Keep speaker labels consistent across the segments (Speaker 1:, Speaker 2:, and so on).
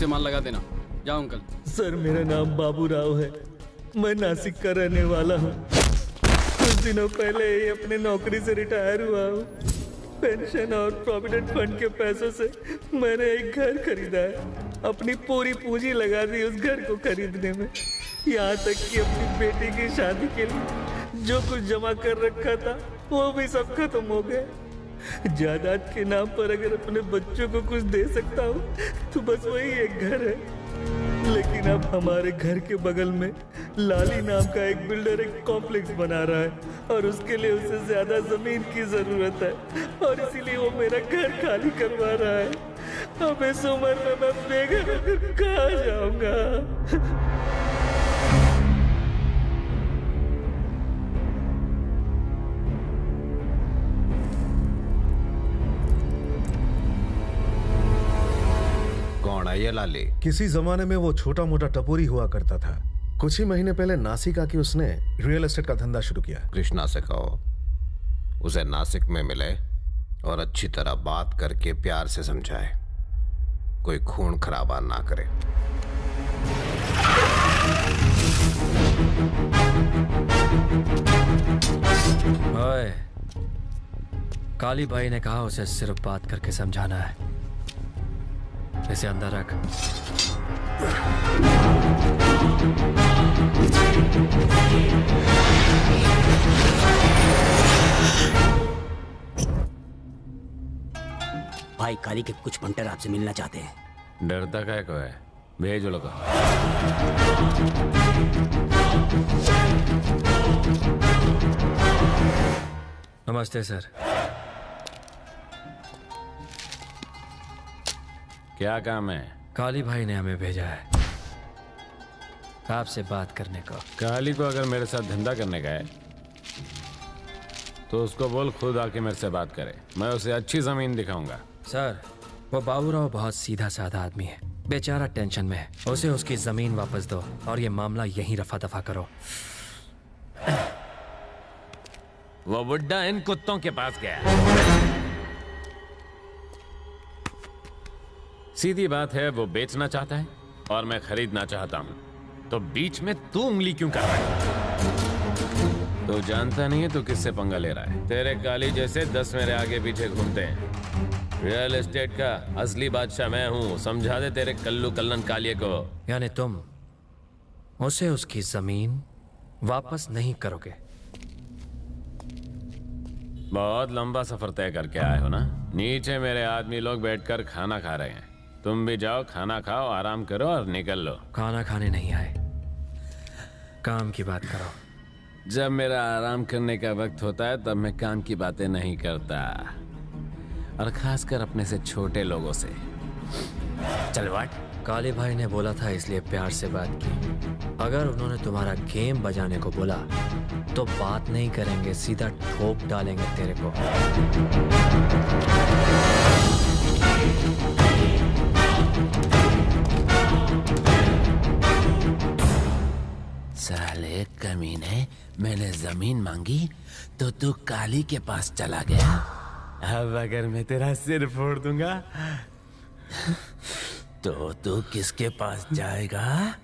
Speaker 1: से माल लगा देना। जाओ अंकल।
Speaker 2: सर मेरा नाम बाबू राव है, मैं नासिक का रहने वाला हूँ। कुछ दिनों पहले ही अपने नौकरी से रिटायर हुआ हूँ। पेंशन और प्रोविडेंट फंड के पैसों से मैंने एक घर खरीदा है। अपनी पूरी पूंजी लगा दी उस घर को खरीदने में, यहाँ तक कि अपनी बेटी की शादी के लिए जो कुछ जमा कर रखा था वो भी सब खत्म हो गया। जायदाद के नाम पर अगर अपने बच्चों को कुछ दे सकता हूँ तो बस वही एक घर है। लेकिन अब हमारे घर के बगल में लाली नाम का एक बिल्डर एक कॉम्प्लेक्स बना रहा है और उसके लिए उसे ज्यादा जमीन की जरूरत है और इसीलिए वो मेरा घर खाली करवा रहा है। अब इस उम्र में मैं बेघर होकर कहाँ जाऊंगा?
Speaker 3: कौन है ये लाली?
Speaker 4: किसी जमाने में वो छोटा मोटा टपोरी हुआ करता था। कुछ ही महीने पहले नासिक आके उसने रियल एस्टेट का धंधा शुरू किया।
Speaker 3: कृष्णा से कहो उसे नासिक में मिले और अच्छी तरह बात करके प्यार से समझाए, कोई खून खराबा ना करे।
Speaker 5: ओए, काली भाई ने कहा उसे सिर्फ बात करके समझाना है। इसे अंदर रख।
Speaker 6: भाई काली के कुछ पंटर आपसे मिलना चाहते हैं।
Speaker 3: डरता काय को है? भेज लो।
Speaker 5: नमस्ते सर।
Speaker 3: क्या काम है?
Speaker 5: काली भाई ने हमें भेजा है आपसे बात करने को।
Speaker 3: काली को अगर मेरे साथ धंधा करने का है तो उसको बोल खुद आके मेरे से बात करे, मैं उसे अच्छी जमीन दिखाऊंगा।
Speaker 5: सर वो बाबूराव बहुत सीधा साधा आदमी है, बेचारा टेंशन में है। उसे उसकी जमीन वापस दो और ये मामला यहीं रफा दफा करो।
Speaker 3: वो बुड्ढा इन कुत्तों के पास गया। सीधी बात है, वो बेचना चाहता है और मैं खरीदना चाहता हूं, तो बीच में तू उंगली क्यों कर रहा है? तो जानता नहीं है तो किससे पंगा ले रहा है? तेरे काली जैसे 10 मेरे आगे पीछे घूमते हैं। रियल एस्टेट का असली बादशाह मैं हूं, समझा दे तेरे कल्लू कल्लन कालिये को।
Speaker 5: यानी तुम उसे उसकी जमीन वापस नहीं करोगे?
Speaker 3: बहुत लंबा सफर तय करके आए हो ना। नीचे मेरे आदमी लोग बैठकर खाना खा रहे हैं, तुम भी जाओ, खाना खाओ, आराम करो और निकल लो।
Speaker 5: खाना खाने नहीं आए, काम की बात करो।
Speaker 3: जब मेरा आराम करने का वक्त होता है तब मैं काम की बातें नहीं करता, और खासकर अपने से छोटे लोगों से। चल वाट।
Speaker 5: काली भाई ने बोला था इसलिए प्यार से बात की। अगर उन्होंने तुम्हारा गेम बजाने को बोला तो बात नहीं करेंगे, सीधा ठोक डालेंगे तेरे को।
Speaker 6: साले कमीने, मैंने जमीन मांगी तो तू काली के पास चला गया।
Speaker 3: अब अगर मैं तेरा सिर फोड़ दूंगा
Speaker 6: तो तू किसके पास जाएगा?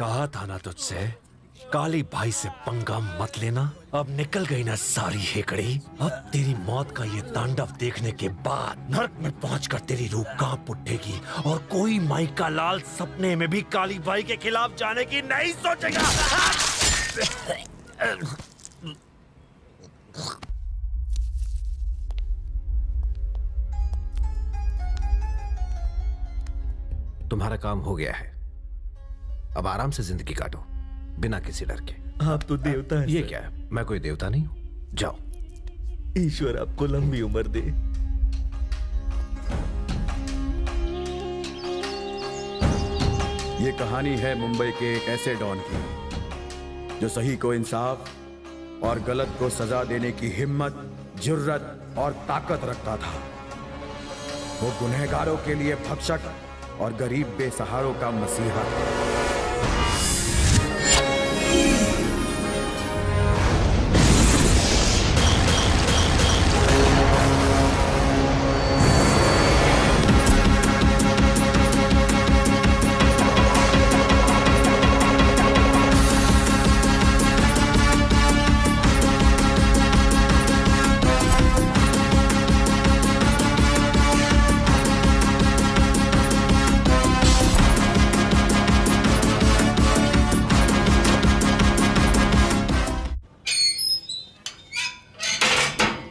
Speaker 1: कहा था ना तुझसे, काली भाई से पंगा मत लेना। अब निकल गई ना सारी हेकड़ी। अब तेरी मौत का ये तांडव देखने के बाद नरक में पहुंचकर तेरी रूह कांप उठेगी और कोई माई का लाल सपने में भी काली भाई के खिलाफ जाने की नहीं सोचेगा। तुम्हारा काम हो गया है, अब आराम से जिंदगी काटो बिना किसी डर के।
Speaker 2: आप तो देवता हैं
Speaker 1: ये
Speaker 2: सर।
Speaker 1: क्या है? मैं कोई देवता नहीं हूं। जाओ।
Speaker 2: ईश्वर आपको लंबी उम्र दे।
Speaker 7: ये कहानी है मुंबई के एक ऐसे डॉन की जो सही को इंसाफ और गलत को सजा देने की हिम्मत, जुर्रत और ताकत रखता था। वो गुनहगारों के लिए भक्षक और गरीब बेसहारों का मसीहा था।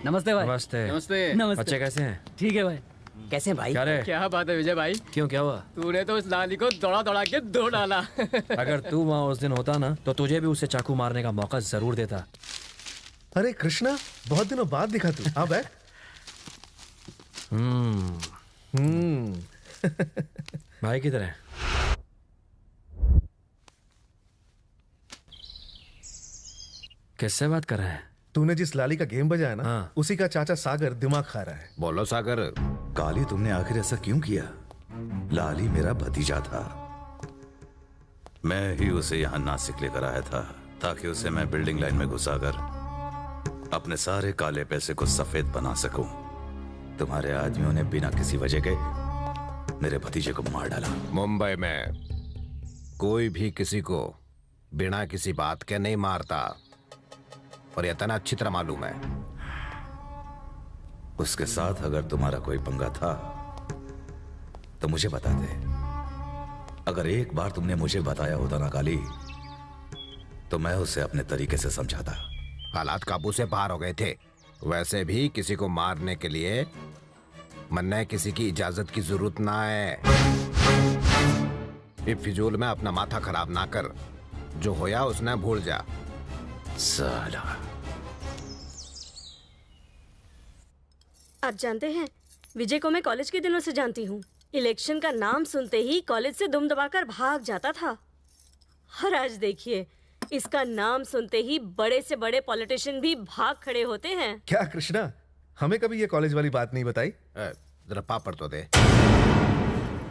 Speaker 8: नमस्ते भाई।
Speaker 5: नमस्ते।
Speaker 8: नमस्ते।
Speaker 5: बच्चे कैसे हैं?
Speaker 8: ठीक है भाई। कैसे हैं भाई?
Speaker 5: क्या रे?
Speaker 8: क्या बात है विजय भाई?
Speaker 5: क्यों, क्या हुआ?
Speaker 8: तूने तो उस लाली को दौड़ा दौड़ा के दो डाला।
Speaker 5: अगर तू वहाँ उस दिन होता ना तो तुझे भी उसे चाकू मारने का मौका जरूर देता।
Speaker 4: अरे कृष्णा, बहुत दिनों बाद दिखा तू। हाँ बैठ।
Speaker 5: भाई किधर है? किससे बात कर रहा है?
Speaker 4: तूने जिस लाली का गेम बजाया ना,
Speaker 5: हाँ।
Speaker 4: उसी का चाचा सागर दिमाग खा रहा है।
Speaker 1: बोलो सागर।
Speaker 9: काली, तुमने आखिर ऐसा क्यों किया? लाली मेरा भतीजा था। मैं ही उसे यहां नासिक लेकर आया था ताकि उसे मैं बिल्डिंग लाइन में घुसाकर अपने सारे काले पैसे को सफेद बना सकूं। तुम्हारे आदमियों ने बिना किसी वजह के मेरे भतीजे को मार डाला।
Speaker 1: मुंबई में कोई भी किसी को बिना किसी बात के नहीं मारता, और यह तना अच्छी तरह मालूम है।
Speaker 9: उसके साथ अगर तुम्हारा कोई पंगा था तो मुझे बता दे। अगर एक बार तुमने मुझे बताया होता ना काली, तो मैं उसे अपने तरीके से समझाता।
Speaker 1: हालात काबू से बाहर हो गए थे। वैसे भी किसी को मारने के लिए मन्ने किसी की इजाजत की जरूरत ना है। इस फिजूल में अपना माथा खराब ना कर। जो होया उसने भूल जा।
Speaker 9: साला।
Speaker 10: आप जानते हैं, विजय को मैं कॉलेज के दिनों से जानती हूँ। इलेक्शन का नाम सुनते ही कॉलेज से दुम दबाकर भाग जाता था। और आज देखिए, इसका नाम सुनते ही बड़े से बड़े पॉलिटिशियन भी भाग खड़े होते हैं।
Speaker 4: क्या कृष्णा, हमें कभी ये कॉलेज वाली बात नहीं बताई?
Speaker 1: जरा पापड़ तो दे।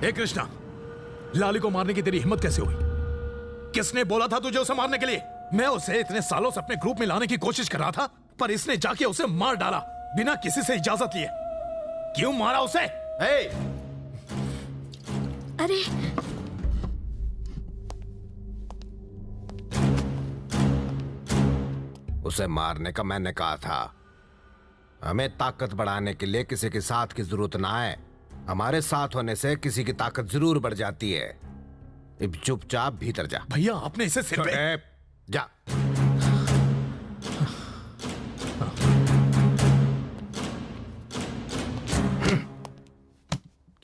Speaker 11: ए कृष्णा, लाली को मारने की तेरी हिम्मत कैसे हुई? किसने बोला था तुझे उसे मारने के लिए? मैं उसे इतने सालों से अपने ग्रुप में लाने की कोशिश कर रहा था, पर इसने जाके उसे मार डाला बिना किसी से इजाजत लिए। क्यों मारा उसे?
Speaker 10: अरे
Speaker 1: उसे मारने का मैंने कहा था। हमें ताकत बढ़ाने के लिए किसी के साथ की जरूरत ना है। हमारे साथ होने से किसी की ताकत जरूर बढ़ जाती है। अब चुपचाप भीतर जा।
Speaker 11: भैया, आपने इसे सिर पे...
Speaker 1: जा।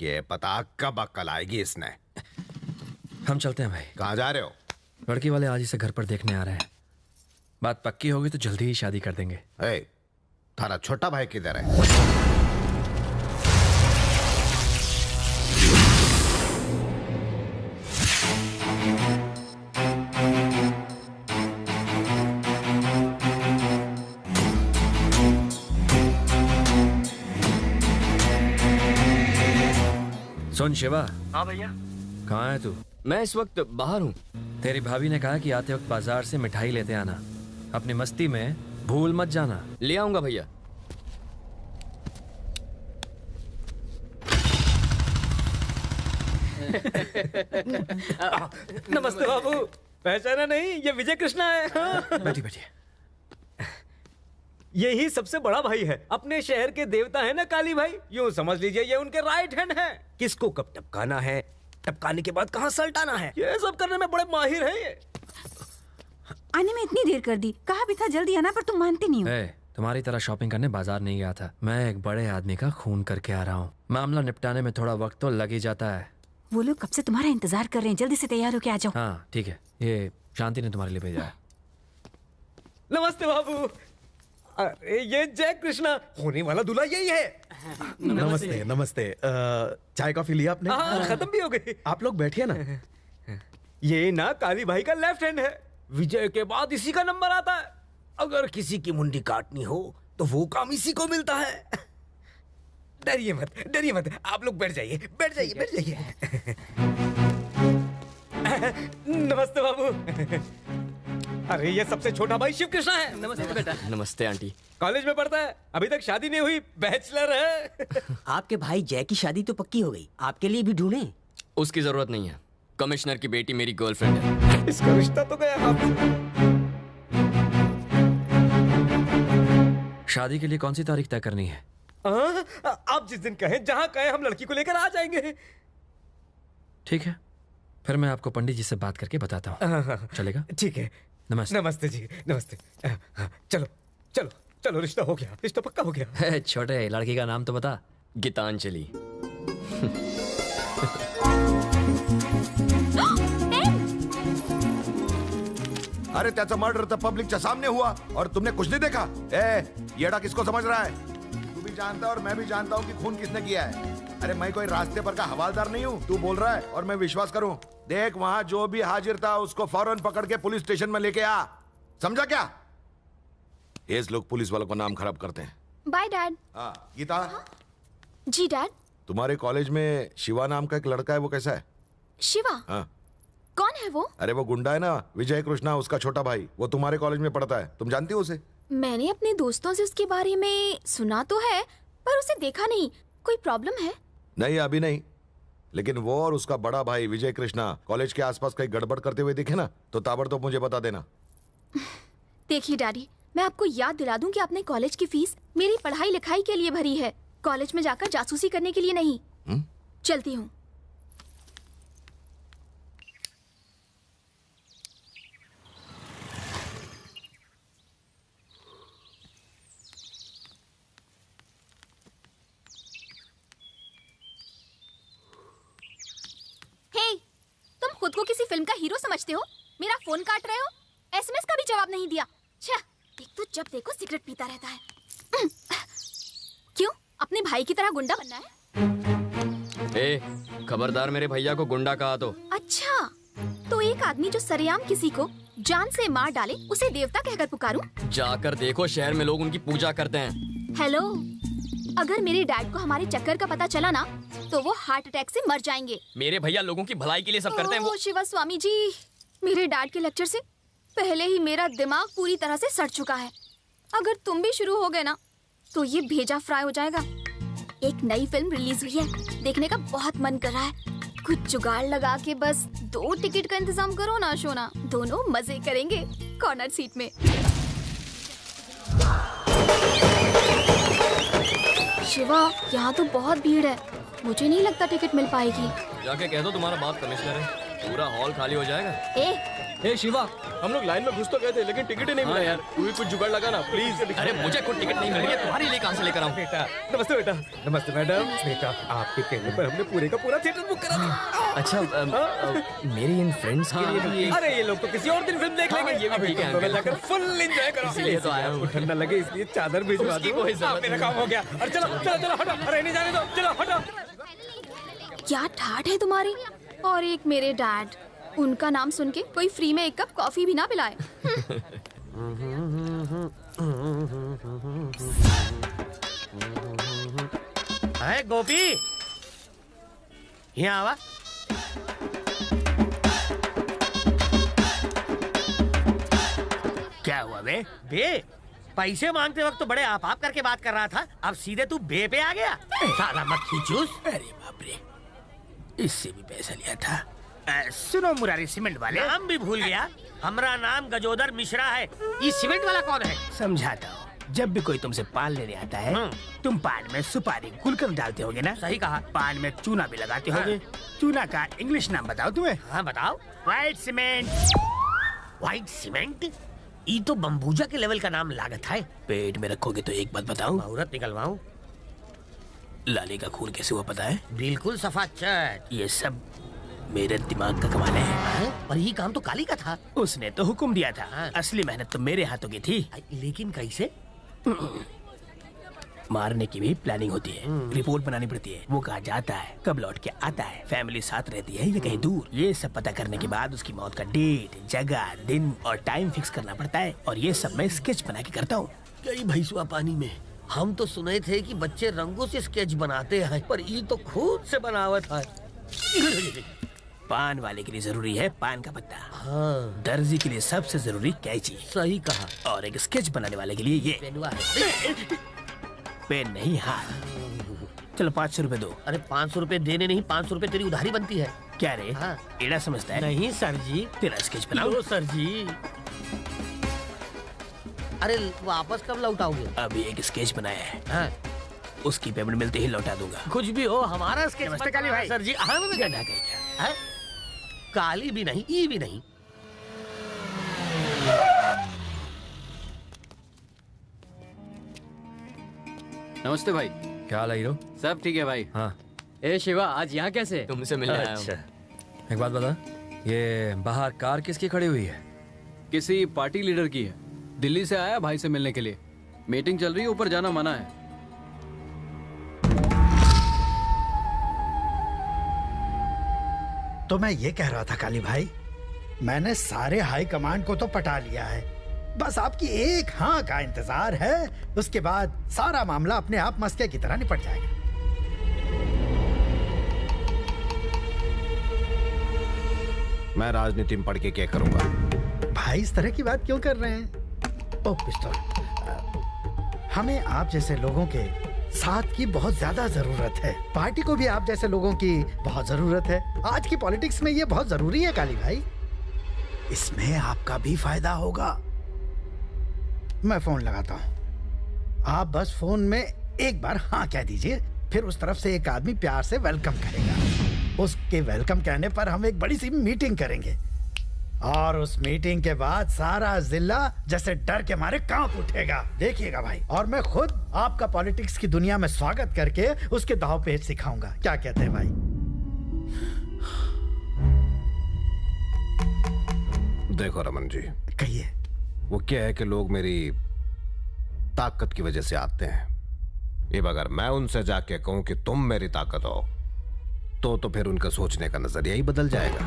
Speaker 1: ये पता कब अक्ल आएगी इसने।
Speaker 5: हम चलते हैं भाई।
Speaker 1: कहाँ जा रहे हो?
Speaker 5: लड़की वाले आज इसे घर पर देखने आ रहे हैं। बात पक्की होगी तो जल्दी ही शादी कर देंगे।
Speaker 1: थारा छोटा भाई किधर है?
Speaker 5: सुन शिवा।
Speaker 8: हाँ भैया।
Speaker 5: कहाँ है तू?
Speaker 8: मैं इस वक्त बाहर हूँ।
Speaker 5: तेरी भाभी ने कहा कि आते वक्त बाजार से मिठाई लेते आना। अपनी मस्ती में भूल मत जाना।
Speaker 8: ले आऊंगा भैया।
Speaker 2: नमस्ते बाबू। पहचाना नहीं, ये विजय कृष्णा है।
Speaker 4: बैठिए बैठिए।
Speaker 2: यही सबसे बड़ा भाई है, अपने शहर के देवता है ना काली भाई, यूं समझ लीजिए ये उनके राइट हैंड है। किसको कब टपकाना है, टपकाने के बाद कहाँ सल्टाना है, ये सब करने में बड़े माहिर हैं ये।
Speaker 12: आने में इतनी देर कर दी, कहा भी था जल्दी आना, पर तुम मानते नहीं हो।
Speaker 5: तुम्हारी तरह शॉपिंग करने बाजार नहीं गया था, मैं एक बड़े आदमी का खून करके आ रहा हूँ। मामला निपटाने में थोड़ा वक्त तो लग ही जाता है।
Speaker 12: वो लोग कब से तुम्हारा इंतजार कर रहे हैं, जल्दी से तैयार होके आ जाओ।
Speaker 5: हाँ ठीक है, ये शांति ने तुम्हारे लिए भेजा है।
Speaker 2: नमस्ते बाबू। अरे ये जय कृष्णा, होने वाला दूल्हा यही है।
Speaker 4: नमस्ते नमस्ते। चाय कॉफी लिया आपने?
Speaker 2: खत्म भी हो गई।
Speaker 4: आप लोग बैठिए ना।
Speaker 2: ये ना काली भाई का लेफ्ट हैंड है, विजय के बाद इसी का नंबर आता है। अगर किसी की मुंडी काटनी हो तो वो काम इसी को मिलता है। डरिए मत, डरिए मत, आप लोग बैठ जाइए, बैठ जाइए, बैठ जाइए। नमस्ते बाबू। अरे ये सबसे छोटा भाई शिव कृष्णा है।
Speaker 8: नमस्ते बेटा। नमस्ते आंटी।
Speaker 2: कॉलेज में पढ़ता है, अभी तक शादी नहीं हुई, बैचलर है।
Speaker 13: आपके भाई जय की शादी तो पक्की हो गई, आपके लिए भी ढूंढें?
Speaker 8: उसकी जरूरत नहीं है, कमिश्नर की बेटी मेरी गर्लफ्रेंड है।
Speaker 2: इसका रिश्ता तो गया हाथ से।
Speaker 5: शादी के लिए कौन सी तारीख तय करनी है?
Speaker 2: आप जिस दिन कहें, जहां कहें, हम लड़की को लेकर आ जाएंगे।
Speaker 5: ठीक है, फिर मैं आपको पंडित जी से बात करके बताता हूँ। चलेगा?
Speaker 2: ठीक है।
Speaker 5: नमस्ते।
Speaker 2: नमस्ते जी, नमस्ते। चलो चलो चलो, रिश्ता हो गया, रिश्ता पक्का हो गया।
Speaker 5: छोटे लड़की का नाम तो बता।
Speaker 8: गीतांजलि।
Speaker 7: अरे त्याचा मर्डर तर पब्लिकच्या सामने हुआ और तुमने कुछ नहीं देखा? येड़ा किसको समझ रहा है? तू भी जानता है और मैं भी जानता हूँ कि खून किसने किया है। अरे मैं कोई रास्ते पर का हवालदार नहीं हूँ, तू बोल रहा है और मैं विश्वास करूँ? देख, वहाँ जो भी हाजिर था उसको फौरन पकड़ के पुलिस स्टेशन में लेके आ, समझा क्या? ये लोग पुलिस वालों का नाम खराब करते हैं।
Speaker 14: Bye dad.
Speaker 7: हाँ गीता।
Speaker 14: जी डैड।
Speaker 7: तुम्हारे कॉलेज में शिवा नाम का एक लड़का है, वो कैसा है?
Speaker 14: शिवा?
Speaker 7: हाँ।
Speaker 14: कौन है वो?
Speaker 7: अरे वो गुंडा है ना, विजय कृष्णा, उसका छोटा भाई, वो तुम्हारे कॉलेज में पढ़ता है, तुम जानती हो उसे?
Speaker 14: मैंने अपने दोस्तों से उसके बारे में सुना तो है, पर उसे देखा नहीं। कोई प्रॉब्लम है?
Speaker 7: नहीं अभी नहीं, लेकिन वो और उसका बड़ा भाई विजय कृष्णा कॉलेज के आसपास कहीं गड़बड़ करते हुए दिखे ना तो ताबड़तोड़ मुझे बता देना।
Speaker 14: देखिए डैडी, मैं आपको याद दिला दूं कि आपने कॉलेज की फीस मेरी पढ़ाई लिखाई के लिए भरी है, कॉलेज में जाकर जासूसी करने के लिए नहीं। चलती हूँ। तुम खुद को किसी फिल्म का हीरो समझते हो? मेरा फोन काट रहे हो, एसएमएस का भी जवाब नहीं दिया। छह, एक तो जब देखो सिगरेट पीता रहता है। क्यों, अपने भाई की तरह गुंडा बनना है?
Speaker 8: खबरदार, मेरे भैया को गुंडा कहा तो।
Speaker 14: अच्छा, तो एक आदमी जो सरेआम किसी को जान से मार डाले उसे देवता कहकर पुकारूं?
Speaker 8: जाकर देखो, शहर में लोग उनकी पूजा करते हैं।
Speaker 14: हेलो, अगर मेरे डैड को हमारे चक्कर का पता चला ना तो वो हार्ट अटैक से मर जाएंगे।
Speaker 8: मेरे भैया लोगों की भलाई के लिए सब करते हैं। वो
Speaker 14: शिवा स्वामी जी, मेरे डैड के लेक्चर से पहले ही मेरा दिमाग पूरी तरह से सड़ चुका है। अगर तुम भी शुरू हो गए ना तो ये भेजा फ्राई हो जाएगा। एक नई फिल्म रिलीज हुई है, देखने का बहुत मन कर रहा है। कुछ जुगाड़ लगा के बस 2 टिकट का इंतजाम करो ना शोना, दोनों मजे करेंगे कॉर्नर सीट में। शिवा, यहाँ तो बहुत भीड़ है, मुझे नहीं लगता टिकट मिल पाएगी।
Speaker 8: जाके कह दो तुम्हारा बाप कमिश्नर है, पूरा हॉल खाली हो जाएगा।
Speaker 2: ए शिवा, हम लोग लाइन में घुस तो गए थे लेकिन टिकट ही नहीं मिला यार। तू भी कुछ जुगाड़ लगा ना प्लीज।
Speaker 8: अरे मुझे कुछ टिकट नहीं मिल रही है, तुम्हारे लिए कहाँ से लेकर आऊँ?
Speaker 2: बेटा नमस्ते। बेटा नमस्ते मैडम। बेटा आपके कहने पर हमने पूरे का पूरा थिएटर बुक करा दिया।
Speaker 8: अच्छा, मेरी इन फ्रेंड्स के लिए भी।
Speaker 2: अरे ये लोग तो किसी और दिन फिल्म देख लेंगे। ये भी ठीक है, दोनों जाकर फुल एंजॉय करो।
Speaker 8: इसलिए तो आया हूँ।
Speaker 2: ठंडा लगे इसलिए चादर भिजवा दो। मेरा काम हो गया। और चलो चलो चलो हटो, अरे नहीं जाने दो, चलो हटो।
Speaker 14: क्या ठाठ है तुम्हारी। और एक मेरे डैड, उनका नाम सुन के कोई फ्री में 1 कप कॉफी भी ना पिलाए।
Speaker 13: अरे गोपी, यहाँ आवा। क्या हुआ बे? पैसे मांगते वक्त तो बड़े आप करके बात कर रहा था, अब सीधे तू बे पे आ गया। साला मक्खी चूस।
Speaker 6: अरे बाप रे, इससे भी पैसा लिया था,
Speaker 13: सुनो मुरारी सीमेंट वाले, नाम भी भूल गया। हमारा नाम गजोदर मिश्रा है। ये सीमेंट वाला कौन है?
Speaker 15: समझाता हूँ। जब भी कोई तुमसे पान लेने आता है, तुम पान में सुपारी गुलकंद डालते होगे ना?
Speaker 13: सही कहा।
Speaker 15: पान में चूना भी लगाते होगे। चूना का इंग्लिश नाम बताओ तुम्हें।
Speaker 13: हाँ बताओ।
Speaker 15: White cement.
Speaker 13: White cement? ये तो बम्बूजा के लेवल का नाम लागत है।
Speaker 15: पेट में रखोगे तो एक बात बताऊं?
Speaker 13: मुहूर्त निकलवाऊं?
Speaker 15: लाली का खून कैसे हुआ पता है?
Speaker 13: बिल्कुल सफा चट।
Speaker 15: ये सब मेरे दिमाग का कमाल है।
Speaker 13: पर ये काम तो काली का था।
Speaker 15: उसने तो हुक्म दिया था। असली मेहनत तो मेरे हाथों की थी।
Speaker 13: लेकिन कैसे?
Speaker 15: मारने की भी प्लानिंग होती है, रिपोर्ट बनानी पड़ती है, वो कहाँ जाता है, कब लौट के आता है, फैमिली साथ रहती है या कहीं दूर। ये सब पता करने के बाद उसकी मौत का डेट, जगह, दिन और टाइम फिक्स करना पड़ता है। और ये सब मैं स्केच बना के करता हूँ।
Speaker 13: कई भैंसुआ पानी में। हम तो सुने थे कि बच्चे रंगों से स्केच बनाते हैं, पर ये तो खुद से बनावट है।
Speaker 15: पान वाले के लिए जरूरी है पान का पत्ता। हाँ। दर्जी के लिए सबसे जरूरी कैंची।
Speaker 13: सही कहा।
Speaker 15: और एक स्केच बनाने वाले के लिए ये पेन नहीं हाथ। चलो 500 रुपए दो।
Speaker 13: अरे 500 रुपए देने नहीं, 500 रुपए तेरी उधारी बनती है।
Speaker 15: क्या रे?
Speaker 13: हाँ।
Speaker 15: एड़ा समझता है?
Speaker 13: नहीं सर जी।
Speaker 15: तेरा स्केच बनाओ
Speaker 13: सर जी। अरे वापस कब लौटाओगे?
Speaker 15: अभी एक स्केच बनाया है।
Speaker 13: हाँ।
Speaker 15: उसकी पेमेंट मिलते ही लौटा दूंगा।
Speaker 13: कुछ भी हो, हमारा स्केच
Speaker 15: नमस्ते काली भाई।
Speaker 13: सर जी। हाँ काली भी नहीं, ई भी नहीं।
Speaker 16: नमस्ते भाई।
Speaker 5: क्या हाल है हीरो?
Speaker 16: सब ठीक है भाई।
Speaker 5: हाँ।
Speaker 16: ए शिवा, आज यहाँ कैसे?
Speaker 5: तुमसे मिलने आया हूँ। एक बात बता, ये बाहर कार किसकी खड़ी हुई है?
Speaker 16: किसी पार्टी लीडर की है। दिल्ली से आया भाई से मिलने के लिए। मीटिंग चल रही है, ऊपर जाना मना है।
Speaker 17: तो मैं ये कह रहा था काली भाई, मैंने सारे हाई कमांड को तो पटा लिया है, बस आपकी एक हाँ का इंतजार है। उसके बाद सारा मामला अपने आप मस्के की तरह निपट जाएगा।
Speaker 18: मैं राजनीति में पढ़ के क्या करूंगा?
Speaker 17: भाई इस तरह की बात क्यों कर रहे हैं? ओ पिस्तौल, हमें आप जैसे लोगों के साथ की बहुत ज्यादा जरूरत है। पार्टी को भी आप जैसे लोगों की बहुत जरूरत है। आज की पॉलिटिक्स में ये बहुत जरूरी है काली भाई। इसमें आपका भी फायदा होगा। मैं फोन लगाता हूँ, आप बस फोन में एक बार हाँ कह दीजिए, फिर उस तरफ से एक आदमी प्यार से वेलकम करेगा। उसके वेलकम कहने पर हम एक बड़ी सी मीटिंग करेंगे और उस मीटिंग के बाद सारा जिला जैसे डर के मारे कांप उठेगा। देखिएगा भाई, और मैं खुद आपका पॉलिटिक्स की दुनिया में स्वागत करके उसके दाव पेच सिखाऊंगा। क्या कहते हैं भाई?
Speaker 18: देखो रमन जी,
Speaker 17: कहिए।
Speaker 18: वो क्या है कि लोग मेरी ताकत की वजह से आते हैं। अब अगर मैं उनसे जाके कहूं कि तुम मेरी ताकत हो, तो फिर उनका सोचने का नजरिया ही बदल जाएगा।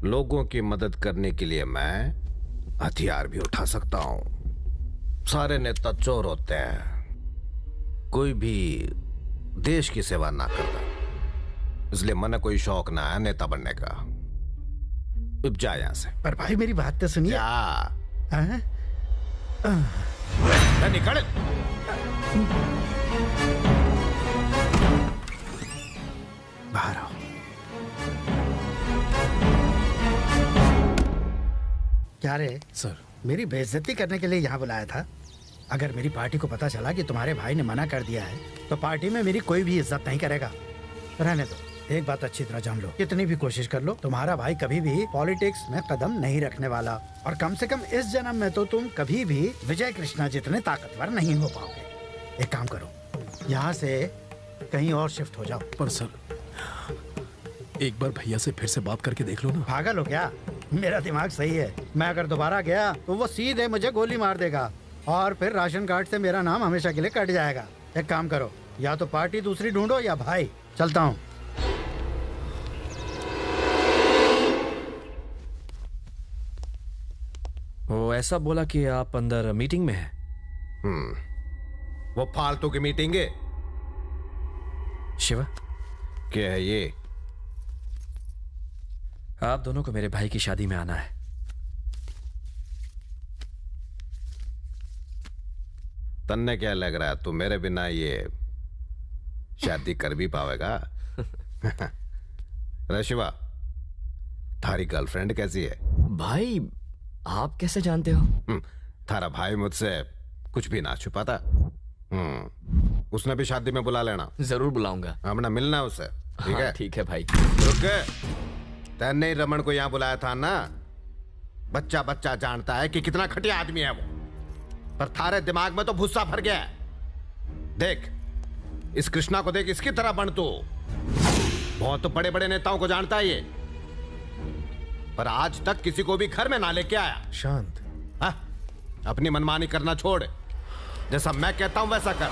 Speaker 18: लोगों की मदद करने के लिए मैं हथियार भी उठा सकता हूं। सारे नेता चोर होते हैं, कोई भी देश की सेवा ना करता, इसलिए मन कोई शौक ना है नेता बनने का। अब जा यहां से।
Speaker 17: पर भाई मेरी बात तो सुनिए।
Speaker 18: निकल।
Speaker 17: बाहर आओ। क्या रे
Speaker 11: सर?
Speaker 17: मेरी बेइज्जती करने के लिए यहाँ बुलाया था? अगर मेरी पार्टी को पता चला कि तुम्हारे भाई ने मना कर दिया है तो पार्टी में मेरी कोई भी इज्जत नहीं करेगा। रहने दो। एक बात अच्छी तरह जान लो, कितनी भी कोशिश कर लो, तुम्हारा भाई कभी भी पॉलिटिक्स में कदम नहीं रखने वाला। और कम से कम इस जन्म में तो तुम कभी भी विजय कृष्णा जितने ताकतवर नहीं हो पाओगे। एक काम करो, यहाँ से कहीं और शिफ्ट हो जाओ।
Speaker 11: पर सर, एक बार भैया से फिर से बात करके देख लो ना।
Speaker 17: पागल हो क्या? मेरा दिमाग सही है। मैं अगर दोबारा गया तो वो सीधे मुझे गोली मार देगा और फिर राशन कार्ड से मेरा नाम हमेशा के लिए कट जाएगा। एक काम करो, या तो पार्टी दूसरी ढूंढो या भाई। चलता हूँ।
Speaker 5: वो ऐसा बोला कि आप अंदर मीटिंग में हैं।
Speaker 18: वो फालतू की मीटिंग है।
Speaker 5: शिवा,
Speaker 18: क्या है ये?
Speaker 5: आप दोनों को मेरे भाई की शादी में आना है।
Speaker 18: तन्ने क्या लग रहा है, तू मेरे बिना ये शादी कर भी पावेगा? रे शिवा, थारी गर्लफ्रेंड कैसी है?
Speaker 8: भाई आप कैसे जानते हो?
Speaker 18: थारा भाई मुझसे कुछ भी ना छुपाता। उसने भी शादी में बुला लेना।
Speaker 8: जरूर बुलाऊंगा।
Speaker 18: हमने मिलना है उससे, ठीक है?
Speaker 8: ठीक है भाई।
Speaker 18: रुक, तैने ही रमन को यहाँ बुलाया था ना? बच्चा बच्चा जानता है कि कितना घटिया आदमी है वो, पर थारे दिमाग में तो भुस्सा भर गया है। देख इस कृष्णा को, देख इसकी तरह बन तू। बहुत तो बड़े बड़े नेताओं को जानता है ये, पर आज तक किसी को भी घर में ना लेके आया।
Speaker 4: शांत।
Speaker 18: हाँ, अपनी मनमानी करना छोड़, जैसा मैं कहता हूं वैसा कर।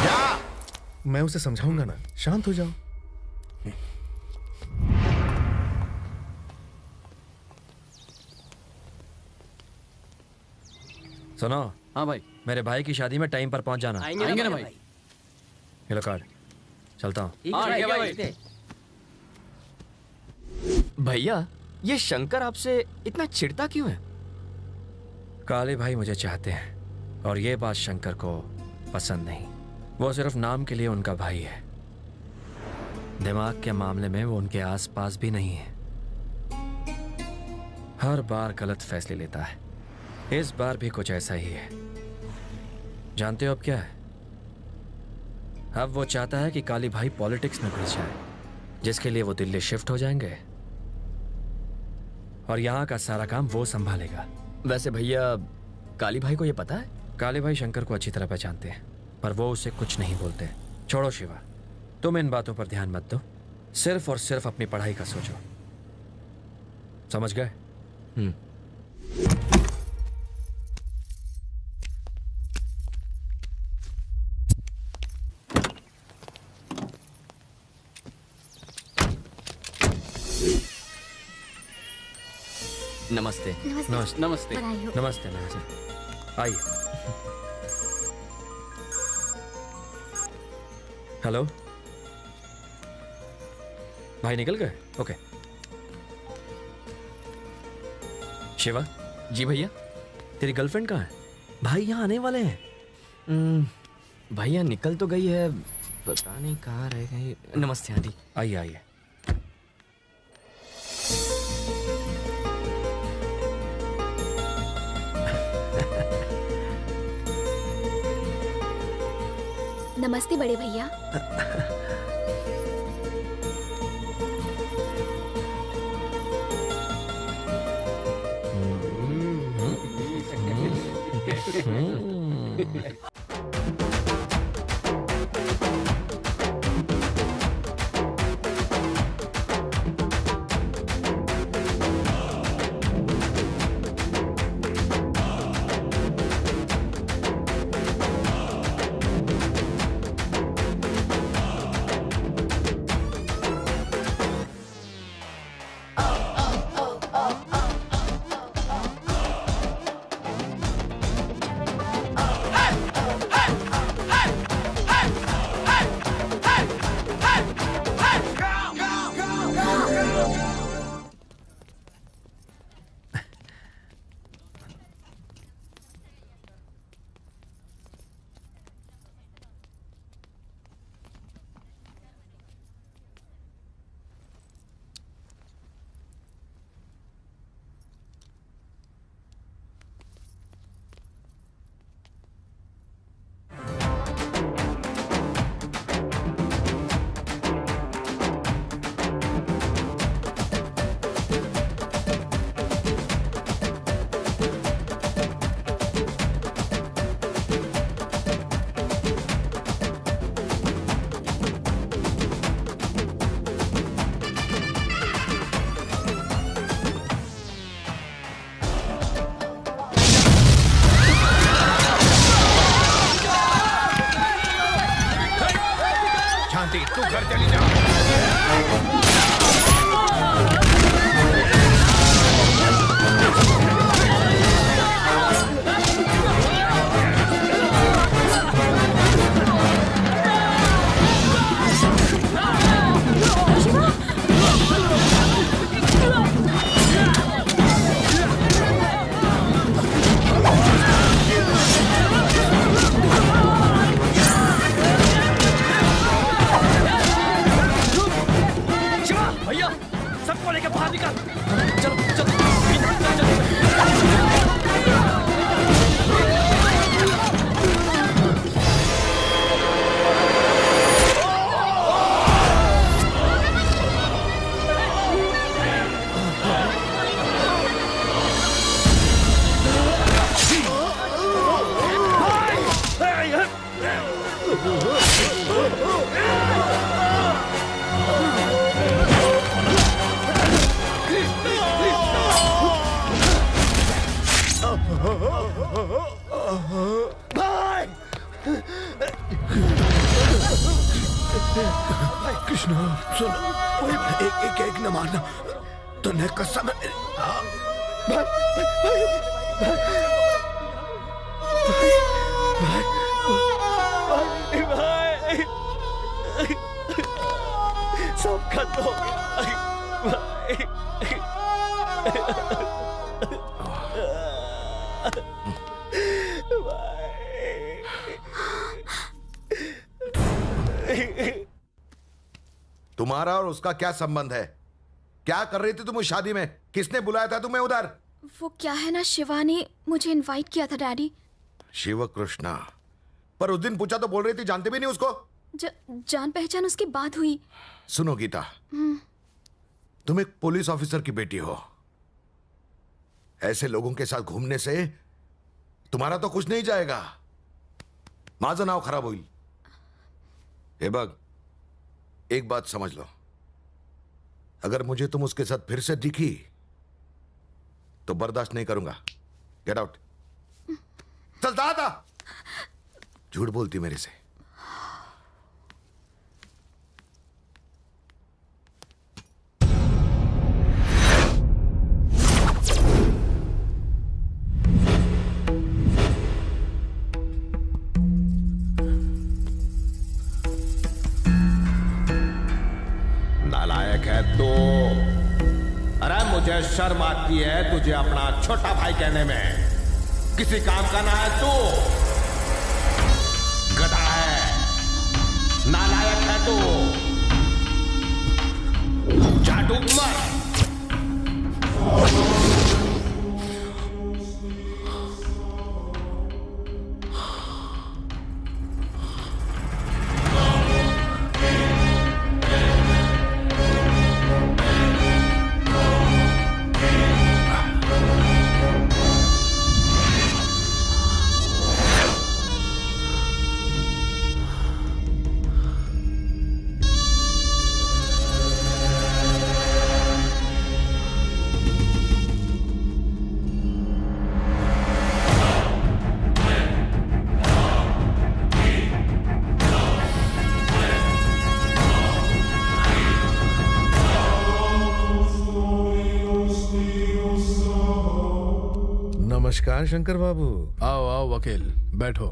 Speaker 4: क्या? मैं उसे समझाऊंगा ना, शांत हो जाओ।
Speaker 5: सुनो।
Speaker 16: हाँ भाई।
Speaker 5: मेरे भाई की शादी में टाइम पर पहुंच जाना।
Speaker 16: आएंगे ना भाई।
Speaker 5: ये लो कार्ड, चलता हूँ।
Speaker 8: भैया ये शंकर आपसे इतना चिढ़ता क्यों है?
Speaker 5: काले भाई मुझे चाहते हैं और ये बात शंकर को पसंद नहीं। वो सिर्फ नाम के लिए उनका भाई है, दिमाग के मामले में वो उनके आसपास भी नहीं है। हर बार गलत फैसले लेता है, इस बार भी कुछ ऐसा ही है। जानते हो अब क्या है? अब वो चाहता है कि काली भाई पॉलिटिक्स में घुस जाए, जिसके लिए वो दिल्ली शिफ्ट हो जाएंगे और यहाँ का सारा काम वो संभालेगा।
Speaker 8: वैसे भैया काली भाई को ये पता है?
Speaker 5: काली भाई शंकर को अच्छी तरह पहचानते हैं, पर वो उसे कुछ नहीं बोलते। छोड़ो शिवा, तुम इन बातों पर ध्यान मत दो, सिर्फ और सिर्फ अपनी पढ़ाई का सोचो। समझ गए?
Speaker 8: नमस्ते।
Speaker 5: नमस्ते।
Speaker 8: नमस्ते।
Speaker 5: नमस्ते। नमस्ते। आइए। हेलो भाई, निकल गए? ओके। शिवा।
Speaker 8: जी भैया।
Speaker 5: तेरी गर्लफ्रेंड कहाँ है? भाई यहाँ आने वाले हैं।
Speaker 8: भैया निकल तो गई है, पता नहीं कहाँ रह गई। नमस्ते आंटी।
Speaker 5: आइए आइए।
Speaker 14: नमस्ते बड़े भैया।
Speaker 11: भाई कृष्णा सुन, एक न मारना, तूने कसम भाई
Speaker 2: सब खत्म हो गया
Speaker 19: तुम्हारा और उसका क्या संबंध है? क्या कर रही थी तुम उस शादी में? किसने बुलाया था तुम्हें उधर?
Speaker 14: वो क्या है ना, शिवा ने मुझे इनवाइट किया था डैडी।
Speaker 19: शिव कृष्णा, पर उस दिन पूछा तो बोल रही थी जानते भी नहीं उसको।
Speaker 14: जान पहचान उसके बाद हुई।
Speaker 19: सुनो गीता, तुम एक पुलिस ऑफिसर की बेटी हो। ऐसे लोगों के साथ घूमने से तुम्हारा तो कुछ नहीं जाएगा, माझं नाव खराब होईल। हे बघ, एक बात समझ लो, अगर मुझे तुम उसके साथ फिर से दिखी तो बर्दाश्त नहीं करूंगा। Get out. चल दादा, झूठ बोलती मेरे से।
Speaker 18: तो अरे मुझे शर्म आती है तुझे अपना छोटा भाई कहने में। किसी काम का ना है तू, गधा है, नालायक है तू। जा डूब मर।
Speaker 4: नमस्कार शंकर बाबू।
Speaker 11: आओ आओ वकील, बैठो।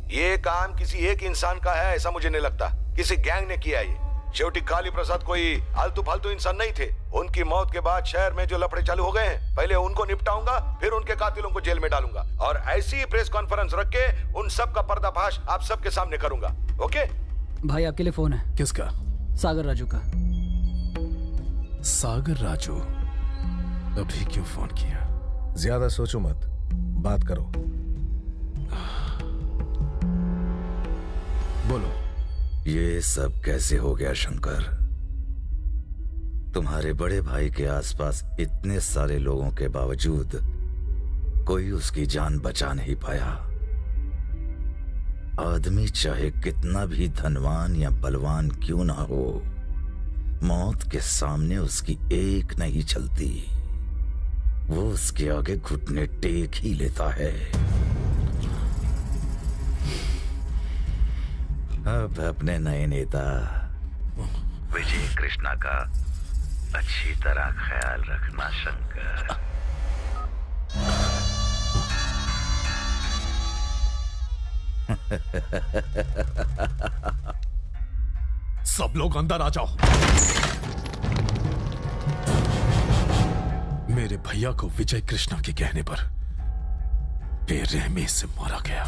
Speaker 19: ये काम किसी एक इंसान का है ऐसा मुझे नहीं लगता, किसी गैंग ने किया ये। शेवटी काली प्रसाद कोई आलतू फालतू इंसान नहीं थे। उनकी मौत के बाद शहर में जो लफड़े चालू हो गए हैं, पहले उनको निपटाऊंगा, फिर उनके कातिलों को जेल में डालूंगा, और ऐसी ही प्रेस कॉन्फ्रेंस रख के उन सब का पर्दाफाश आप सबके सामने करूंगा। ओके
Speaker 20: भाई, आपके लिए फोन है।
Speaker 11: किसका?
Speaker 20: सागर राजू का।
Speaker 11: सागर राजू? अभी क्यों फोन किया?
Speaker 4: ज्यादा सोचो मत, बात करो।
Speaker 11: बोलो।
Speaker 9: ये सब कैसे हो गया शंकर? तुम्हारे बड़े भाई के आसपास इतने सारे लोगों के बावजूद कोई उसकी जान बचा नहीं पाया। आदमी चाहे कितना भी धनवान या बलवान क्यों ना हो, मौत के सामने उसकी एक नहीं चलती। वो उसके आगे घुटने टेक ही लेता है। अब अपने नए नेता विजय कृष्णा का अच्छी तरह ख्याल रखना शंकर।
Speaker 11: सब लोग अंदर आ जाओ। मेरे भैया को विजय कृष्णा के कहने पर बेरहमी से मारा गया।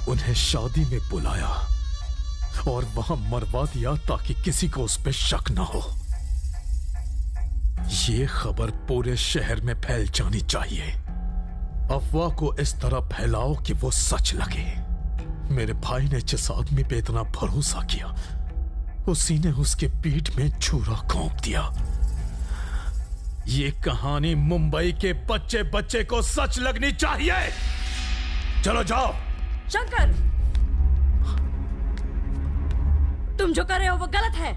Speaker 11: उन्हें शादी में बुलाया और वहां मरवा दिया ताकि किसी को उस पर शक ना हो। ये खबर पूरे शहर में फैल जानी चाहिए। अफवाह को इस तरह फैलाओ कि वो सच लगे। मेरे भाई ने जिस आदमी पे इतना भरोसा किया, उसी ने उसके पीठ में छुरा घोंप दिया। ये कहानी मुंबई के बच्चे बच्चे को सच लगनी चाहिए। चलो जाओ।
Speaker 10: शंकर, तुम जो कर रहे हो वो गलत है।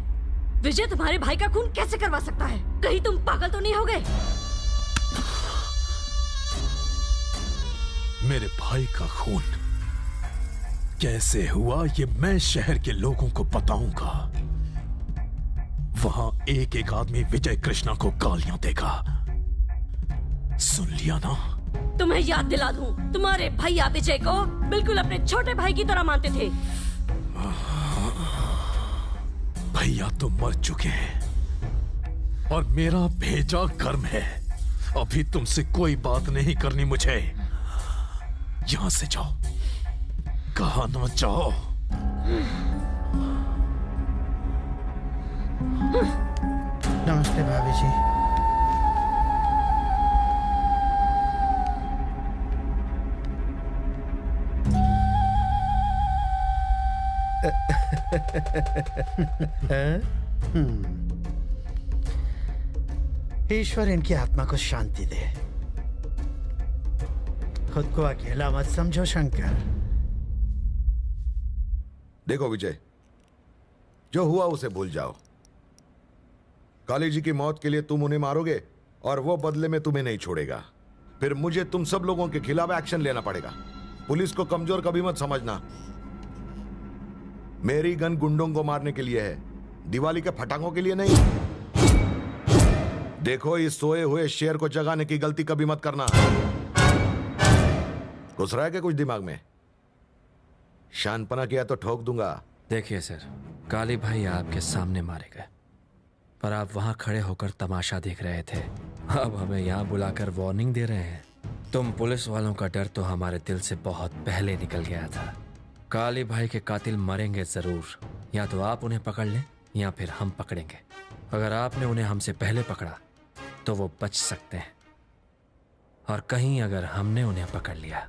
Speaker 10: विजय तुम्हारे भाई का खून कैसे करवा सकता है? कहीं तुम पागल तो नहीं हो गए?
Speaker 11: मेरे भाई का खून कैसे हुआ ये मैं शहर के लोगों को बताऊंगा। वहां एक एक आदमी विजय कृष्णा को गालियां देगा। सुन लिया ना?
Speaker 10: तुम्हें याद दिला दूं, तुम्हारे भैया विजय को बिल्कुल अपने छोटे भाई की तरह मानते थे।
Speaker 11: भैया तो मर चुके हैं और मेरा भेजा कर्म है। अभी तुमसे कोई बात नहीं करनी मुझे। यहां से जाओ, कहा ना जाओ।
Speaker 17: नमस्ते भाभी जी। ईश्वर इनकी आत्मा को शांति दे। खुद को अकेला मत समझो शंकर।
Speaker 19: देखो विजय, जो हुआ उसे भूल जाओ। काली जी की मौत के लिए तुम उन्हें मारोगे और वो बदले में तुम्हें नहीं छोड़ेगा। फिर मुझे तुम सब लोगों के खिलाफ एक्शन लेना पड़ेगा। पुलिस को कमजोर कभी मत समझना। मेरी गन गुंडों को मारने के लिए है, दिवाली के फटाकों के लिए नहीं। देखो, इस सोए हुए शेर को जगाने की गलती कभी मत करना। घुस रहा है क्या कुछ दिमाग में? शानपना किया तो ठोक दूंगा।
Speaker 5: देखिए सर, काली भाई आपके सामने मारे गए, पर आप वहां खड़े होकर तमाशा देख रहे थे। अब हमें यहाँ बुलाकर वार्निंग दे रहे हैं। तुम पुलिस वालों का डर तो हमारे दिल से बहुत पहले निकल गया था। काली भाई के कातिल मरेंगे जरूर। या तो आप उन्हें पकड़ लें या फिर हम पकड़ेंगे। अगर आपने उन्हें हमसे पहले पकड़ा तो वो बच सकते हैं, और कहीं अगर हमने उन्हें पकड़ लिया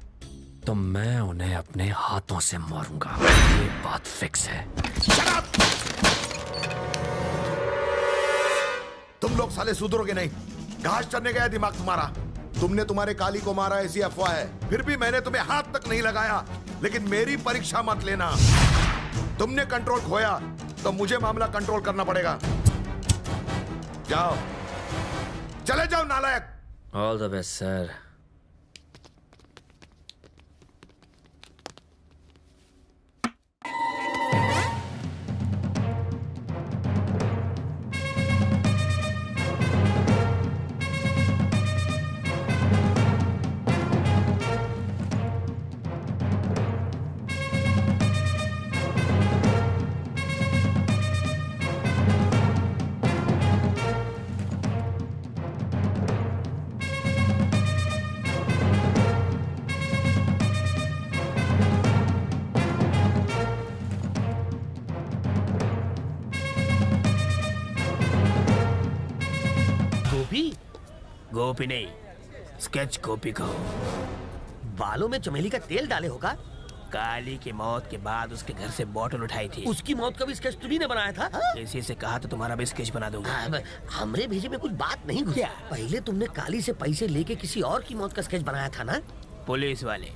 Speaker 5: तो मैं उन्हें अपने हाथों से मारूंगा। ये बात फिक्स है।
Speaker 19: तुम लोग साले सुधरोगे नहीं। घास चढ़ने गया दिमाग तुम्हारा। तुमने तुम्हारे काली को मारा ऐसी अफवाह है, फिर भी मैंने तुम्हें हाथ तक नहीं लगाया। लेकिन मेरी परीक्षा मत लेना। तुमने कंट्रोल खोया तो मुझे मामला कंट्रोल करना पड़ेगा। जाओ, चले जाओ नालायक।
Speaker 5: All the best sir.
Speaker 15: Gopi नहीं, स्केच कॉपी कहो।
Speaker 13: बालों में चमेली का तेल डाले होगा।
Speaker 15: काली की मौत के बाद उसके घर से बोतल उठाई थी।
Speaker 13: उसकी मौत का भी स्केच तुम्ही ने बनाया था?
Speaker 15: इसी से कहा तो तुम्हारा भी स्केच बना दूंगा।
Speaker 13: हमरे भेजे में कुछ बात नहीं घुसी। पहले तुमने काली से पैसे लेके किसी और की मौत का स्केच बनाया था ना?
Speaker 15: पुलिस वाले,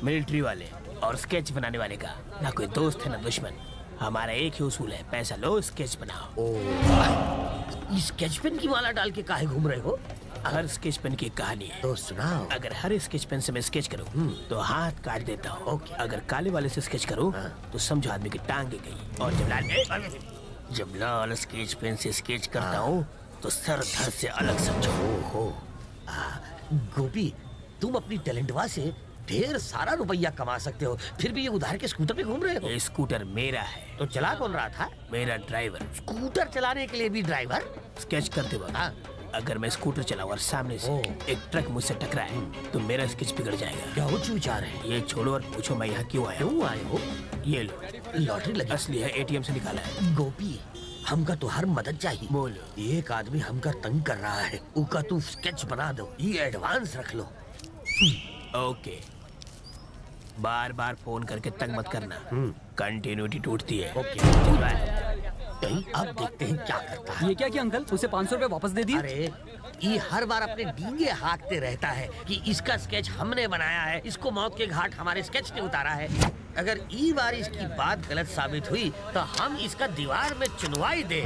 Speaker 15: मिलिट्री वाले और स्केच बनाने वाले का ना कोई दोस्त है ना दुश्मन। हमारा एक ही उसूल है, पैसा लो स्केच बनाओ।
Speaker 13: स्केच पेन की माला डाल के काहे घूम रहे हो?
Speaker 15: हर स्केच पेन की कहानी है
Speaker 13: तो सुनाओ।
Speaker 15: अगर हर स्केच पेन से मैं स्केच करूँ तो हाथ काट देता हूँ। अगर काले वाले से स्केच करूँ तो समझो आदमी की टांगे गई। और जब लाल स्केच पेन से स्केच करता हूँ तो सर धड़ से अलग समझो।
Speaker 13: गोपी, तुम अपनी टैलेंटवा से ढेर सारा रुपया कमा सकते हो, फिर भी ये उधार के स्कूटर पे घूम रहे हो।
Speaker 15: ये स्कूटर मेरा है।
Speaker 13: तो चला कौन रहा था?
Speaker 15: मेरा ड्राइवर।
Speaker 13: स्कूटर चलाने के लिए भी ड्राइवर?
Speaker 15: स्केच करते वक्त अगर मैं स्कूटर चलाऊं और सामने से एक ट्रक मुझसे टकराए तो मेरा स्केच बिगड़ जाएगा।
Speaker 13: क्या हो विचार है?
Speaker 15: ये छोड़ो और पूछो मैं यहाँ क्यों आया।
Speaker 13: क्यों आए हो?
Speaker 15: ये लो,
Speaker 13: लॉटरी लगी।
Speaker 15: असली है, एटीएम से निकाला है।
Speaker 13: गोपी, हमका तो हर मदद चाहिए।
Speaker 15: बोलो।
Speaker 13: एक आदमी हमका तंग कर रहा है, उसका तू स्केच बना दो। ये एडवांस रख लो।
Speaker 15: ओके, बार बार फोन करके तंग मत करना, कंटिन्यूटी टूटती है।
Speaker 13: ओके। गई, अब देखते हैं क्या करता है।
Speaker 20: ये क्या किया अंकल? उसे 500 रुपए वापस दे दिए।
Speaker 13: अरे ये हर बार अपने डींगे हाँकते रहता है कि इसका स्केच हमने बनाया है, इसको मौत के घाट हमारे स्केच ने उतारा है। अगर ई बार इसकी बात गलत साबित हुई तो हम इसका दीवार में चुनवाई दे।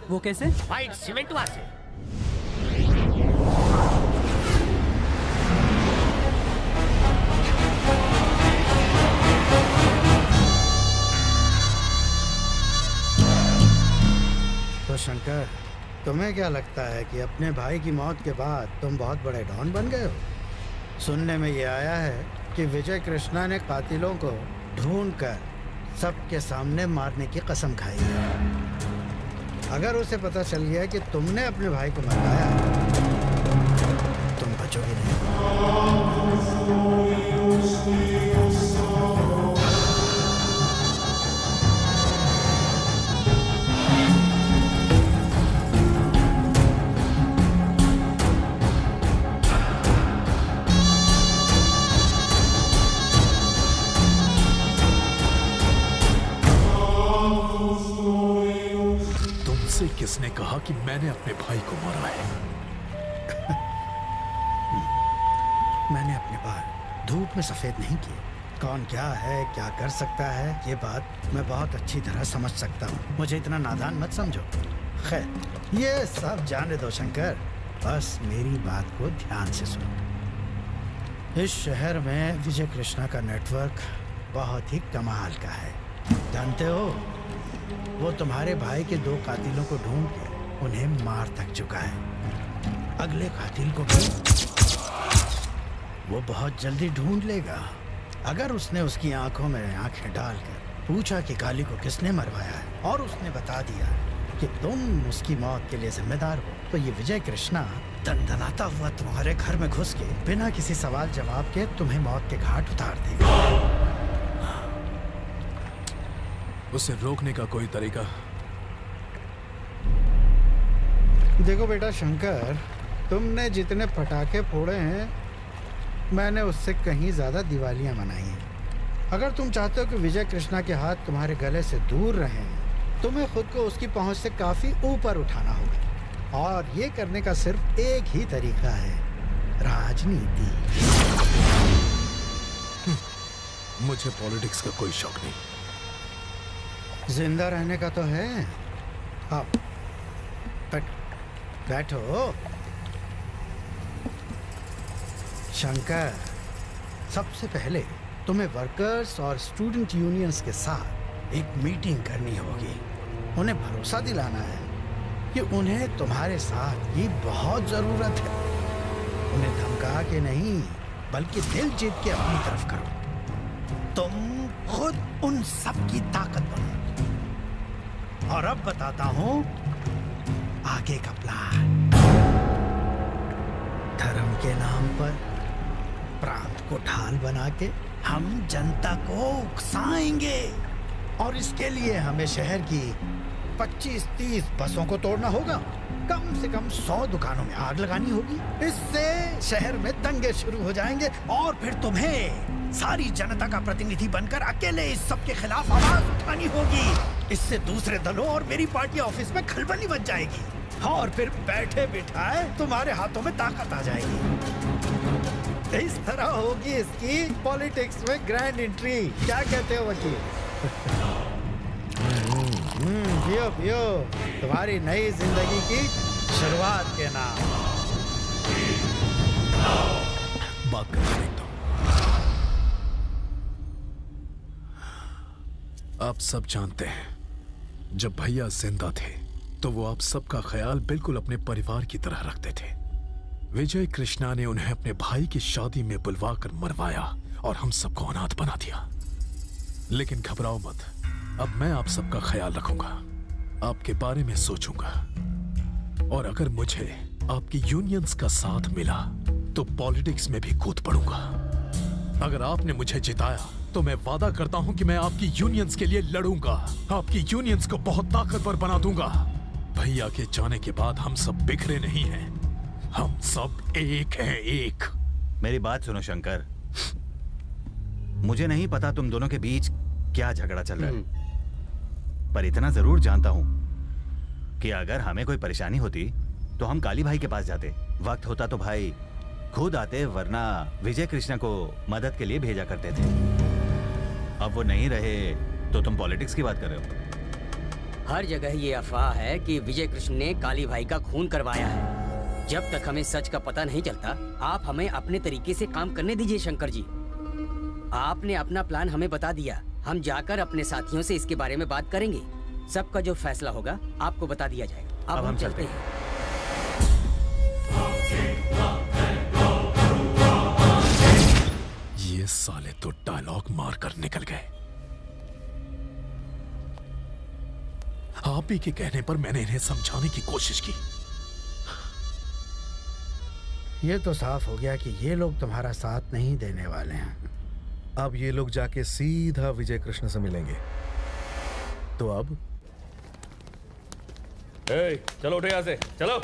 Speaker 20: वो कैसे?
Speaker 13: व्हाइट सीमेंटवा से।
Speaker 17: तो शंकर, तुम्हें क्या लगता है कि अपने भाई की मौत के बाद तुम बहुत बड़े डॉन बन गए हो? सुनने में ये आया है कि विजय कृष्णा ने कातिलों को ढूंढकर सबके सामने मारने की कसम खाई है। अगर उसे पता चल गया कि तुमने अपने भाई को मरवाया है, तुम बचोगे नहीं।
Speaker 11: किसने कहा कि मैंने अपने भाई को मारा है?
Speaker 17: मैंने अपने बाल धूप में सफेद नहीं किए। कौन क्या है, क्या कर सकता है, ये बात मैं बहुत अच्छी तरह समझ सकता हूँ। मुझे इतना नादान मत समझो। खैर, ये सब जाने दो शंकर, बस मेरी बात को ध्यान से सुनो। इस शहर में विजय कृष्णा का नेटवर्क बहुत ही कमाल का है। जानते हो, वो तुम्हारे भाई के 2 कातिलों को ढूंढ के उन्हें मार तक चुका है। अगले कातिल को भी वो बहुत जल्दी ढूंढ लेगा। अगर उसने उसकी आंखों में आंखें डालकर पूछा कि काली को किसने मरवाया है और उसने बता दिया कि तुम उसकी मौत के लिए जिम्मेदार हो, तो ये विजय कृष्णा दंदनाता हुआ तुम्हारे घर में घुस के बिना किसी सवाल जवाब के तुम्हें मौत के घाट उतार देगा।
Speaker 11: उसे रोकने का कोई तरीका?
Speaker 17: देखो बेटा शंकर, तुमने जितने पटाखे फोड़े हैं, मैंने उससे कहीं ज्यादा दिवालियां मनाई हैं। अगर तुम चाहते हो कि विजय कृष्णा के हाथ तुम्हारे गले से दूर रहें, तुम्हें खुद को उसकी पहुंच से काफी ऊपर उठाना होगा। और ये करने का सिर्फ एक ही तरीका है, राजनीति।
Speaker 11: मुझे पॉलिटिक्स का कोई शौक नहीं।
Speaker 17: जिंदा रहने का तो है। हाँ, बैठो। शंकर, सबसे पहले तुम्हें वर्कर्स और स्टूडेंट यूनियंस के साथ एक मीटिंग करनी होगी। उन्हें भरोसा दिलाना है कि उन्हें तुम्हारे साथ की बहुत जरूरत है। उन्हें धमका के नहीं, बल्कि दिल जीत के अपनी तरफ करो। तुम खुद उन सब की ताकत बनो। और अब बताता हूं आगे का प्लान। धर्म के नाम पर प्रांत को ढाल बना के हम जनता को उकसाएंगे, और इसके लिए हमें शहर की 25-30 बसों को तोड़ना होगा। कम से कम 100 दुकानों में आग लगानी होगी। इससे शहर में दंगे शुरू हो जाएंगे और फिर तुम्हें सारी जनता का प्रतिनिधि बनकर अकेले इस सब के खिलाफ आवाज उठानी होगी। इससे दूसरे दलों और मेरी पार्टी ऑफिस में खलबली बच जाएगी और फिर बैठे बिठाए तुम्हारे हाथों में ताकत आ जाएगी। इस तरह होगी इसकी पॉलिटिक्स में ग्रैंड एंट्री। क्या कहते हो वकील? पियो पियो, तुम्हारी नई जिंदगी की शुरुआत के नाम।
Speaker 11: बात करने दो। आप सब जानते हैं, जब भैया जिंदा थे तो वो आप सबका ख्याल बिल्कुल अपने परिवार की तरह रखते थे। विजय कृष्णा ने उन्हें अपने भाई की शादी में बुलवाकर मरवाया और हम सबको अनाथ बना दिया। लेकिन घबराओ मत, अब मैं आप सबका ख्याल रखूंगा, आपके बारे में सोचूंगा, और अगर मुझे आपकी यूनियंस का साथ मिला तो पॉलिटिक्स में भी कूद पड़ूंगा। अगर आपने मुझे जिताया तो मैं वादा करता हूं कि मैं आपकी यूनियंस के लिए लड़ूंगा, आपकी यूनियंस को बहुत ताकतवर बना दूंगा। भैया के जाने के बाद हम सब बिखरे नहीं हैं, हम सब एक हैं, एक।
Speaker 9: मेरी बात सुनो शंकर, मुझे नहीं पता तुम दोनों के बीच क्या झगड़ा चल रहा है, पर इतना जरूर जानता हूं
Speaker 21: कि अगर हमें कोई परेशानी होती तो हम काली भाई के पास जाते, वक्त होता तो भाई खुद आते, वरना विजय कृष्णा को मदद के लिए भेजा करते थे। अब वो नहीं रहे तो तुम पॉलिटिक्स की बात कर रहे हो।
Speaker 20: हर जगह ये अफवाह है कि विजय कृष्ण ने काली भाई का खून करवाया है। जब तक हमें सच का पता नहीं चलता, आप हमें अपने तरीके से काम करने दीजिए शंकर जी। आपने अपना प्लान हमें बता दिया, हम जाकर अपने साथियों से इसके बारे में बात करेंगे। सबका जो फैसला होगा आपको बता दिया जाएगा। अब हम चलते हैं।
Speaker 1: ये साले तो डायलॉग मार कर निकल गए। आप ही के कहने पर मैंने इन्हें समझाने की कोशिश की।
Speaker 17: ये तो साफ हो गया कि ये लोग तुम्हारा साथ नहीं देने वाले हैं।
Speaker 4: अब ये लोग जाके सीधा विजय कृष्ण से मिलेंगे। तो अब
Speaker 2: चलो उठो यहाँ से, चलो।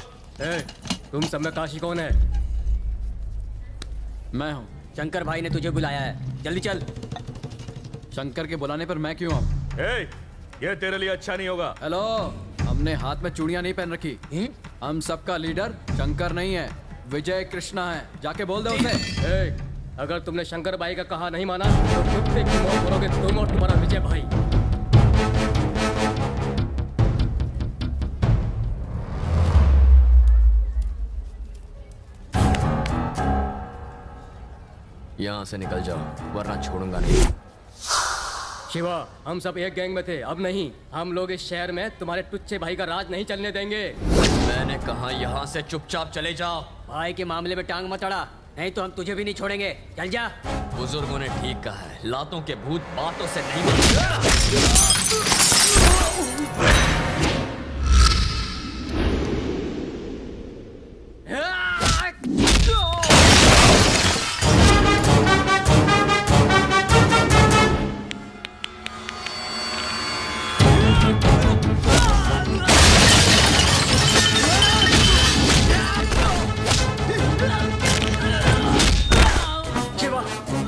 Speaker 20: तुम सब में काशी कौन है?
Speaker 16: मैं हूँ।
Speaker 20: शंकर भाई ने तुझे बुलाया है, जल्दी चल।
Speaker 16: शंकर के बुलाने पर मैं क्यों आऊँ?
Speaker 2: ये तेरे लिए अच्छा नहीं होगा।
Speaker 16: हेलो, हमने हाथ में चूड़ियां नहीं पहन रखी। हम सबका लीडर शंकर नहीं है, विजय कृष्णा है। जाके बोल दो उसे।
Speaker 20: अगर तुमने शंकर भाई का कहा नहीं माना तो कुत्ते की मौत करोगे तुम और तुम्हारा विजय भाई।
Speaker 5: यहाँ से निकल जाओ वरना छोड़ूंगा नहीं।
Speaker 20: शिवा, हम सब एक गैंग में थे, अब नहीं। हम लोग इस शहर में तुम्हारे टुच्चे भाई का राज नहीं चलने देंगे।
Speaker 5: मैंने कहा यहाँ से चुपचाप चले जाओ।
Speaker 20: भाई के मामले में टांग मत अड़ा, नहीं तो हम तुझे भी नहीं छोड़ेंगे। चल जा।
Speaker 5: बुजुर्गों ने ठीक कहा है, लातों के भूत बातों से नहीं मानते।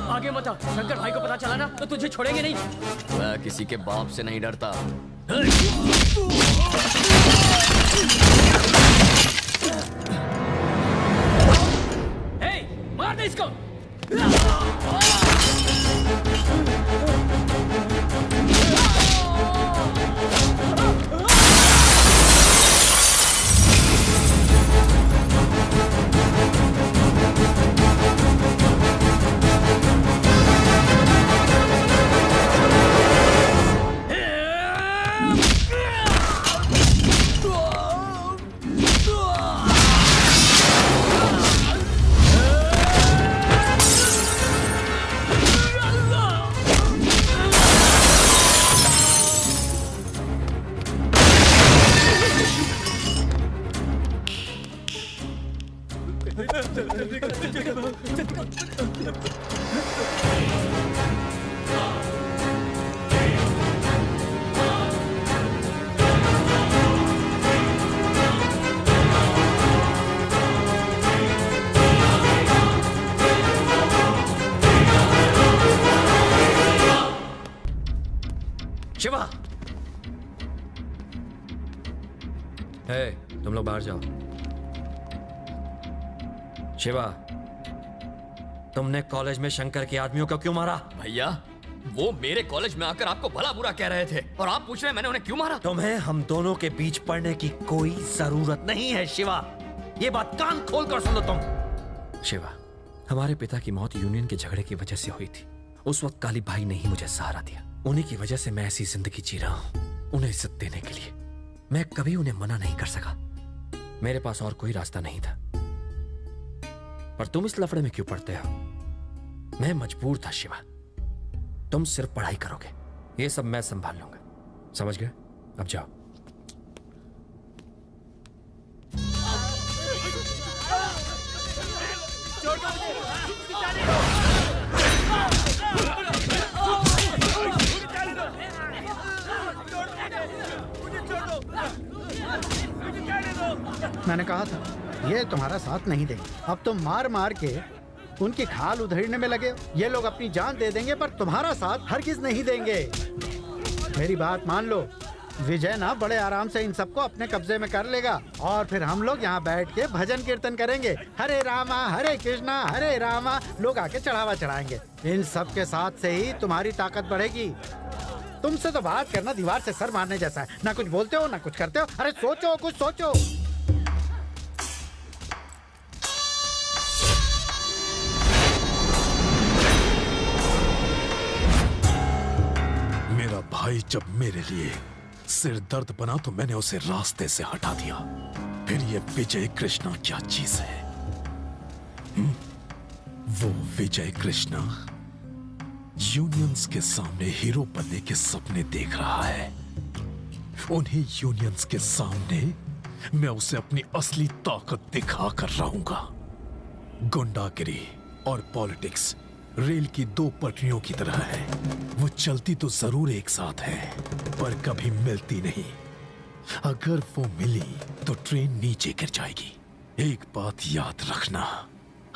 Speaker 20: आगे मत आ, शंकर भाई को पता चला ना तो तुझे छोड़ेंगे नहीं।
Speaker 5: मैं किसी के बाप से नहीं डरता।
Speaker 20: मार दे इसको।
Speaker 5: शिवा, तुम लोग बाहर जाओ। शिवा, तुमने कॉलेज में शंकर के आदमियों को क्यों मारा?
Speaker 8: भैया, वो मेरे कॉलेज में आकर आपको भला बुरा कह रहे थे और आप पूछ रहे हैं मैंने उन्हें क्यों मारा?
Speaker 1: तुम्हें हम दोनों के बीच पड़ने की कोई जरूरत नहीं है शिवा। ये बात कान खोल कर सुनो तुम।
Speaker 5: शिवा, हमारे पिता की मौत यूनियन के झगड़े की वजह से हुई थी। उस वक्त काली भाई ने ही मुझे सहारा दिया। उन्हीं की वजह से मैं ऐसी जिंदगी जी रहा हूं। उन्हें इज्जत देने के लिए मैं कभी उन्हें मना नहीं कर सका। मेरे पास और कोई रास्ता नहीं था। पर तुम इस लफड़े में क्यों पड़ते हो? मैं मजबूर था शिवा। तुम सिर्फ पढ़ाई करोगे, ये सब मैं संभाल लूंगा। समझ गए? अब जाओ।
Speaker 17: मैंने कहा था ये तुम्हारा साथ नहीं देंगे। अब तुम मार मार के उनकी खाल उधेड़ने में लगे। ये लोग अपनी जान दे देंगे पर तुम्हारा साथ हरगिज नहीं देंगे। मेरी बात मान लो, विजय ना बड़े आराम से इन सबको अपने कब्जे में कर लेगा और फिर हम लोग यहाँ बैठ के भजन कीर्तन करेंगे। हरे रामा हरे कृष्णा हरे रामा, लोग आके चढ़ावा चढ़ाएंगे। इन सब के साथ से ही तुम्हारी ताकत बढ़ेगी। तुमसे तो बात करना दीवार से सर मारने जैसा है, ना कुछ बोलते हो ना कुछ करते हो। अरे सोचो, कुछ सोचो।
Speaker 1: मेरा भाई जब मेरे लिए सिर दर्द बना तो मैंने उसे रास्ते से हटा दिया। फिर ये विजय कृष्णा क्या चीज है? वो विजय कृष्णा यूनियंस के सामने हीरो बनने के सपने देख रहा है। उन्हीं यूनियंस के सामने मैं उसे अपनी असली ताकत दिखा कर रहूंगा। गुंडागिरी और पॉलिटिक्स रेल की दो पटरियों की तरह है। वो चलती तो जरूर एक साथ है, पर कभी मिलती नहीं। अगर वो मिली तो ट्रेन नीचे गिर जाएगी। एक बात याद रखना,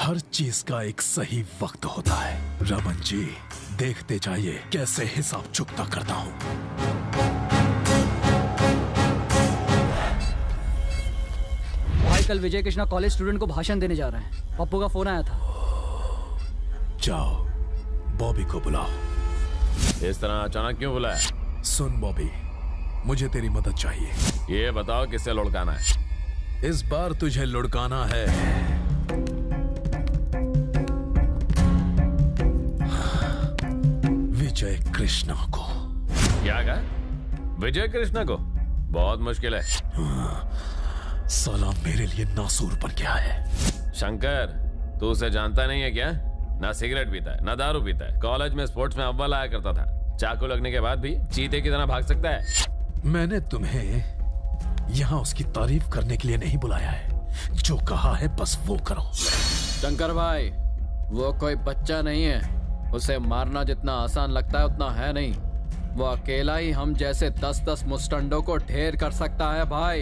Speaker 1: हर चीज का एक सही वक्त होता है। रमन जी, देखते जाइए कैसे हिसाब चुकता करता हूं।
Speaker 16: भाई कल विजय कृष्णा कॉलेज स्टूडेंट को भाषण देने जा रहे हैं। पप्पू का फोन आया था।
Speaker 1: जाओ बॉबी को बुलाओ।
Speaker 3: इस तरह अचानक क्यों बुलाया?
Speaker 1: सुन बॉबी, मुझे तेरी मदद चाहिए।
Speaker 3: ये बताओ किससे लुढ़काना है?
Speaker 1: इस बार तुझे लुढ़काना है विजय कृष्णा को।
Speaker 3: क्या कहा? विजय कृष्णा को? बहुत मुश्किल है।
Speaker 1: साला मेरे लिए नासूर बन गया है।
Speaker 3: शंकर, तू उसे जानता नहीं है क्या? ना सिगरेट पीता है ना दारू पीता है। कॉलेज में स्पोर्ट्स में अव्वल आया करता था। चाकू लगने के बाद भी चीते की तरह भाग सकता है।
Speaker 1: मैंने तुम्हें यहाँ उसकी तारीफ करने के लिए नहीं बुलाया है। जो कहा है बस वो करो।
Speaker 16: शंकर भाई, वो कोई बच्चा नहीं है। उसे मारना जितना आसान लगता है उतना है नहीं। वो अकेला ही हम जैसे 10-10 मुस्टंडों को ढेर कर सकता है भाई।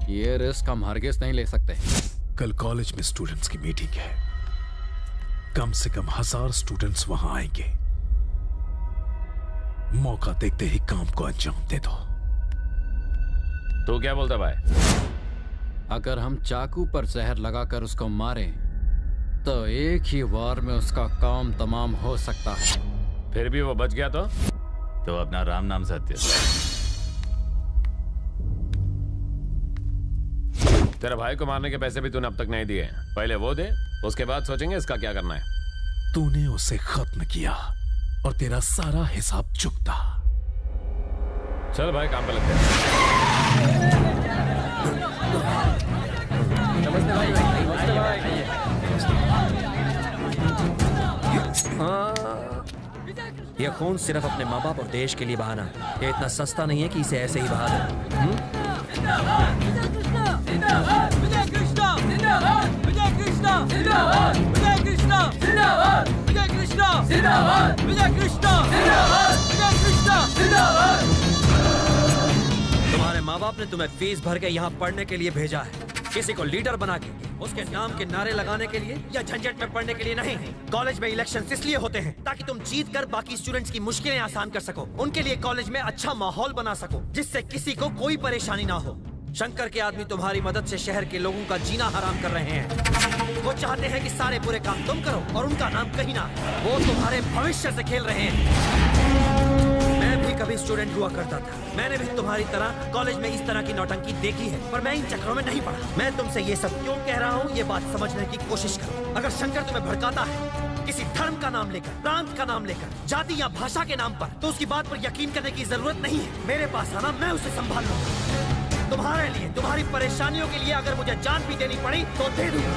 Speaker 16: ये रिस्क हम हरगिज नहीं ले सकते।
Speaker 1: कल कॉलेज में स्टूडेंट्स की मीटिंग है। कम से कम 1000 स्टूडेंट्स वहां आएंगे। मौका देखते ही काम को अंजाम दे दो।
Speaker 3: तू क्या बोलता भाई?
Speaker 16: अगर हम चाकू पर जहर लगाकर उसको मारें तो एक ही वार में उसका काम तमाम हो सकता है।
Speaker 3: फिर भी वो बच गया तो
Speaker 21: अपना राम नाम सत्य।
Speaker 3: तेरे भाई को मारने के पैसे भी तूने अब तक नहीं दिए। पहले वो दे, उसके बाद सोचेंगे इसका क्या करना है।
Speaker 1: तूने उसे खत्म किया और तेरा सारा हिसाब चुकता।
Speaker 3: चल भाई, काम पे लगते हैं।
Speaker 5: यह खून सिर्फ अपने माँ बाप और देश के लिए बहाना। ये इतना सस्ता नहीं है कि इसे ऐसे ही बहा दे। तुम्हारे माँ बाप ने तुम्हें फीस भर के यहाँ पढ़ने के लिए भेजा है। किसी को लीडर बना के उसके नाम के नारे लगाने के लिए या झंझट में पढ़ने के लिए नहीं। कॉलेज में इलेक्शंस इसलिए होते हैं ताकि तुम जीत कर बाकी स्टूडेंट्स की मुश्किलें आसान कर सको। उनके लिए कॉलेज में अच्छा माहौल बना सको जिससे किसी को कोई परेशानी ना हो। शंकर के आदमी तुम्हारी मदद से शहर के लोगों का जीना हराम कर रहे हैं। वो चाहते हैं कि सारे बुरे काम तुम करो और उनका नाम कहीं ना। वो तुम्हारे भविष्य से खेल रहे हैं। मैं भी कभी स्टूडेंट हुआ करता था। मैंने भी तुम्हारी तरह कॉलेज में इस तरह की नौटंकी देखी है, पर मैं इन चक्करों में नहीं पड़ा। मैं तुमसे ये सब क्यों कह रहा हूँ, ये बात समझने की कोशिश करो। अगर शंकर तुम्हें भड़काता है किसी धर्म का नाम लेकर, प्रांत का नाम लेकर, जाति या भाषा के नाम पर, तो उसकी बात पर यकीन करने की जरूरत नहीं है। मेरे पास आना, मैं उसे संभाल लूंगा। तुम्हारे लिए, तुम्हारी परेशानियों के लिए अगर मुझे जान भी देनी पड़ी तो दे दूंगा।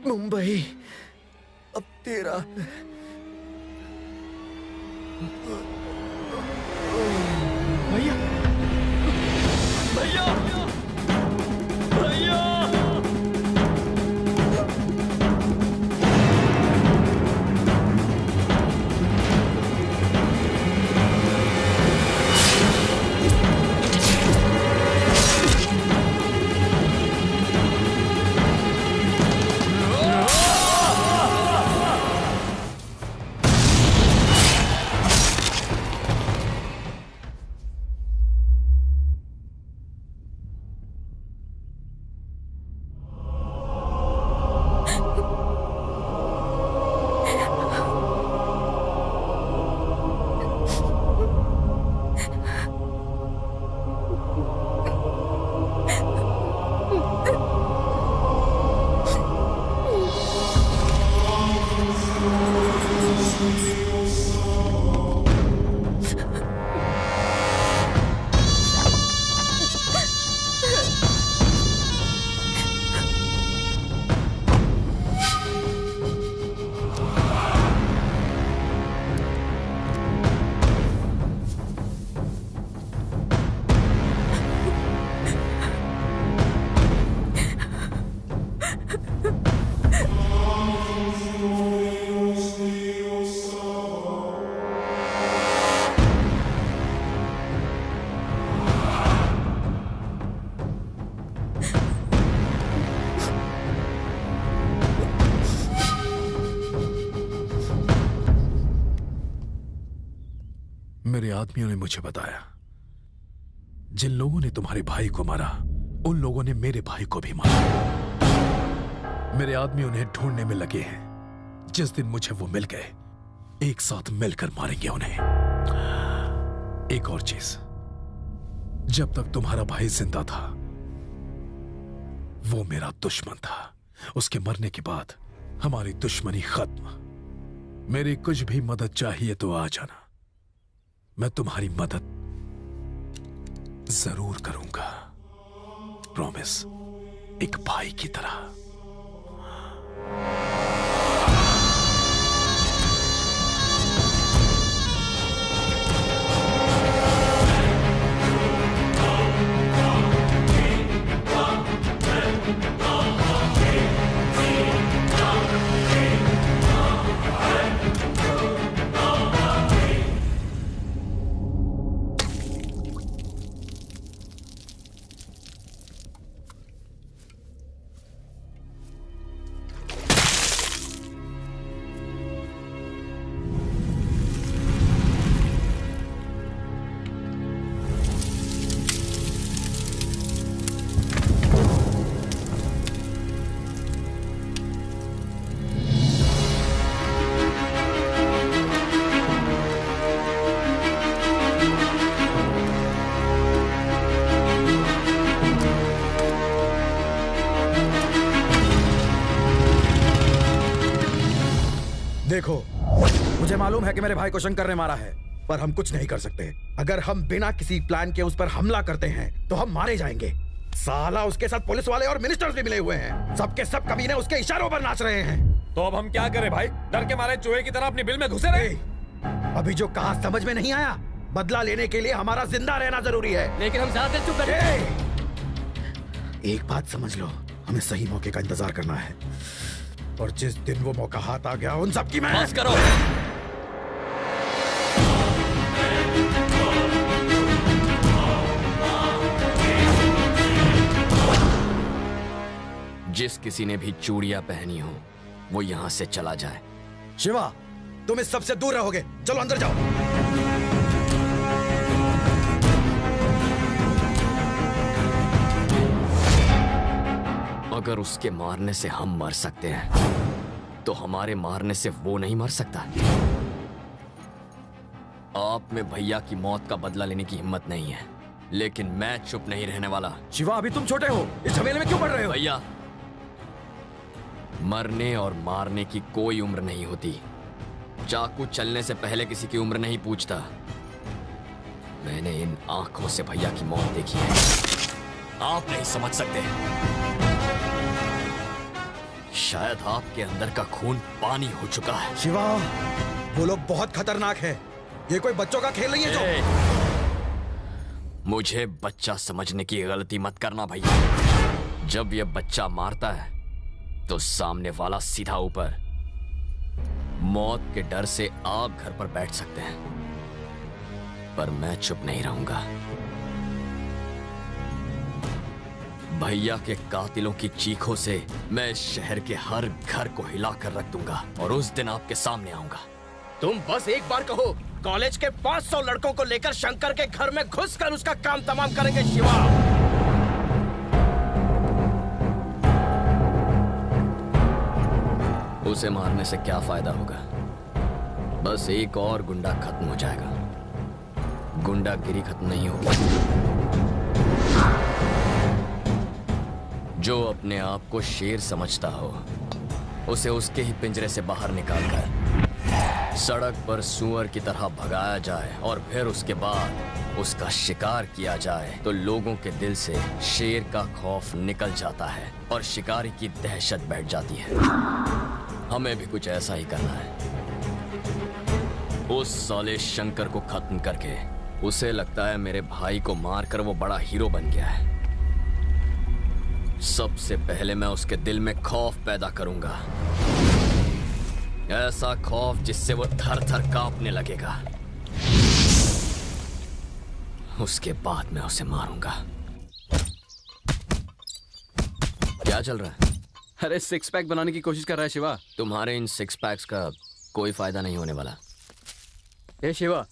Speaker 4: मुंबई अब तेरा।
Speaker 2: भैया भैया भैया
Speaker 11: मेरे आदमियों ने मुझे बताया जिन लोगों ने तुम्हारे भाई को मारा उन लोगों ने मेरे भाई को भी मारा। मेरे आदमी उन्हें ढूंढने में लगे हैं। जिस दिन मुझे वो मिल गए एक साथ मिलकर मारेंगे उन्हें। एक और चीज, जब तक तुम्हारा भाई जिंदा था वो मेरा दुश्मन था। उसके मरने के बाद हमारी दुश्मनी खत्म। मेरी कुछ भी मदद चाहिए तो आ जाना, मैं तुम्हारी मदद जरूर करूंगा। प्रॉमिस, एक भाई की तरह।
Speaker 7: देखो, मुझे मालूम है कि मेरे भाई को शंकर ने मारा है, पर हम कुछ नहीं कर सकते। अगर हम बिना किसी प्लान के उस पर हमला करते हैं तो हम मारे जाएंगे। साला उसके साथ पुलिस वाले और मिनिस्टर्स भी मिले हुए हैं। सबके सब कमीने उसके इशारों पर नाच रहे हैं।
Speaker 3: तो अब हम क्या करें भाई? डर के मारे चूहे की तरह अपनी बिल में घुसे रहे।
Speaker 7: अभी जो कहा समझ में नहीं आया? बदला लेने के लिए हमारा जिंदा रहना जरूरी है।
Speaker 20: लेकिन हम ज्यादा चुप कर।
Speaker 7: एक बात समझ लो, हमें सही मौके का इंतजार करना है, और जिस दिन वो मौका हाथ आ गया उन सबकी मैं
Speaker 20: बस करो।
Speaker 8: जिस किसी ने भी चूड़ियां पहनी हो वो यहां से चला जाए।
Speaker 7: शिवा, तुम इस सबसे दूर रहोगे। चलो अंदर जाओ।
Speaker 8: अगर उसके मारने से हम मर सकते हैं तो हमारे मारने से वो नहीं मर सकता। आप में भैया की मौत का बदला लेने की हिम्मत नहीं है, लेकिन मैं चुप नहीं रहने वाला।
Speaker 7: शिवा, अभी तुम छोटे हो, इस झमेले में क्यों पड़ रहे हो?
Speaker 8: भैया, मरने और मारने की कोई उम्र नहीं होती। चाकू चलने से पहले किसी की उम्र नहीं पूछता। मैंने इन आंखों से भैया की मौत देखी है। आप नहीं समझ सकते। शायद आपके अंदर का खून पानी हो चुका है।
Speaker 7: शिवा, वो लोग बहुत खतरनाक है। ये कोई बच्चों का खेल नहीं है जो।
Speaker 8: मुझे बच्चा समझने की गलती मत करना भैया। जब ये बच्चा मारता है तो सामने वाला सीधा ऊपर। मौत के डर से आप घर पर बैठ सकते हैं, पर मैं चुप नहीं रहूंगा। भैया के कातिलों की चीखों से मैं इस शहर के हर घर को हिलाकर रख दूंगा और उस दिन आपके सामने आऊंगा।
Speaker 15: तुम बस एक बार कहो, कॉलेज के 500 लड़कों को लेकर शंकर के घर में घुसकर उसका काम तमाम करेंगे शिवा।
Speaker 8: उसे मारने से क्या फायदा होगा? बस एक और गुंडा खत्म हो जाएगा। गुंडागिरी खत्म नहीं होगी। जो अपने आप को शेर समझता हो, उसे उसके ही पिंजरे से बाहर निकालकर सड़क पर सूअर की तरह भगाया जाए और फिर उसके बाद उसका शिकार किया जाए तो लोगों के दिल से शेर का खौफ निकल जाता है और शिकारी की दहशत बैठ जाती है। हमें भी कुछ ऐसा ही करना है। उस साले शंकर को खत्म करके उसे लगता है मेरे भाई को मारकर वो बड़ा हीरो बन गया है। सबसे पहले मैं उसके दिल में खौफ पैदा करूंगा, ऐसा खौफ जिससे वो थर थर कांपने लगेगा। उसके बाद मैं उसे मारूंगा। क्या चल रहा है?
Speaker 16: अरे सिक्स पैक बनाने की कोशिश कर रहा है शिवा।
Speaker 8: तुम्हारे इन सिक्स पैक्स का कोई फायदा नहीं होने वाला।
Speaker 12: ए शिवा,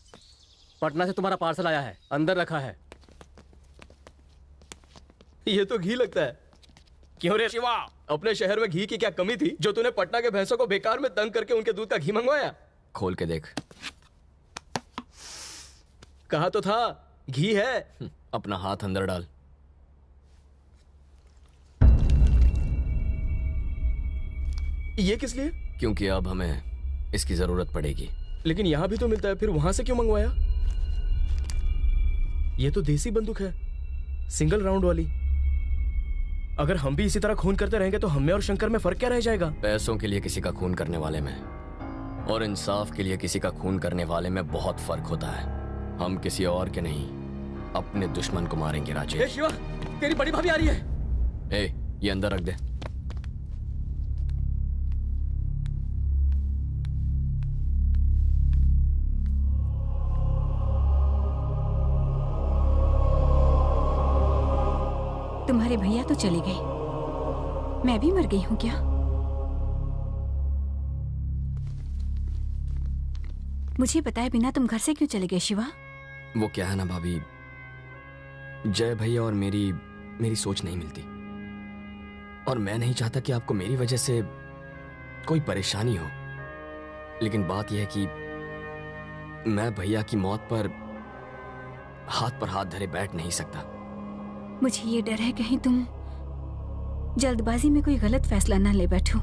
Speaker 12: पटना से तुम्हारा पार्सल आया है, अंदर रखा है।
Speaker 2: ये तो घी लगता है।
Speaker 12: क्यों रे शिवा, अपने शहर में घी की क्या कमी थी जो तूने पटना के भैंसों को बेकार में तंग करके उनके दूध का घी मंगवाया?
Speaker 8: खोल के देख।
Speaker 12: कहा तो था घी है।
Speaker 8: अपना हाथ अंदर डाल।
Speaker 12: ये किस लिए?
Speaker 8: क्योंकि अब हमें इसकी जरूरत पड़ेगी।
Speaker 12: लेकिन यहां भी तो मिलता है, फिर वहां से क्यों मंगवाया? ये तो देसी बंदूक है, सिंगल राउंड वाली। अगर हम भी इसी तरह खून करते रहेंगे तो हमें और शंकर में फर्क क्या रह जाएगा?
Speaker 8: पैसों के लिए किसी का खून करने वाले में और इंसाफ के लिए किसी का खून करने वाले में बहुत फर्क होता है। हम किसी और के नहीं, अपने दुश्मन को मारेंगे राजेश।
Speaker 12: शिवा, तेरी बड़ी भाभी आ रही है।
Speaker 8: ये अंदर रख दे।
Speaker 22: तुम्हारे भैया तो चले गए, मैं भी मर गई हूं क्या? मुझे बताए बिना तुम घर से क्यों चले गए शिवा?
Speaker 8: वो क्या है ना भाभी, जय भैया और मेरी सोच नहीं मिलती और मैं नहीं चाहता कि आपको मेरी वजह से कोई परेशानी हो। लेकिन बात यह है कि मैं भैया की मौत पर हाथ धरे बैठ नहीं सकता।
Speaker 22: मुझे ये डर है कहीं तुम जल्दबाजी में कोई गलत फैसला ना ले बैठो।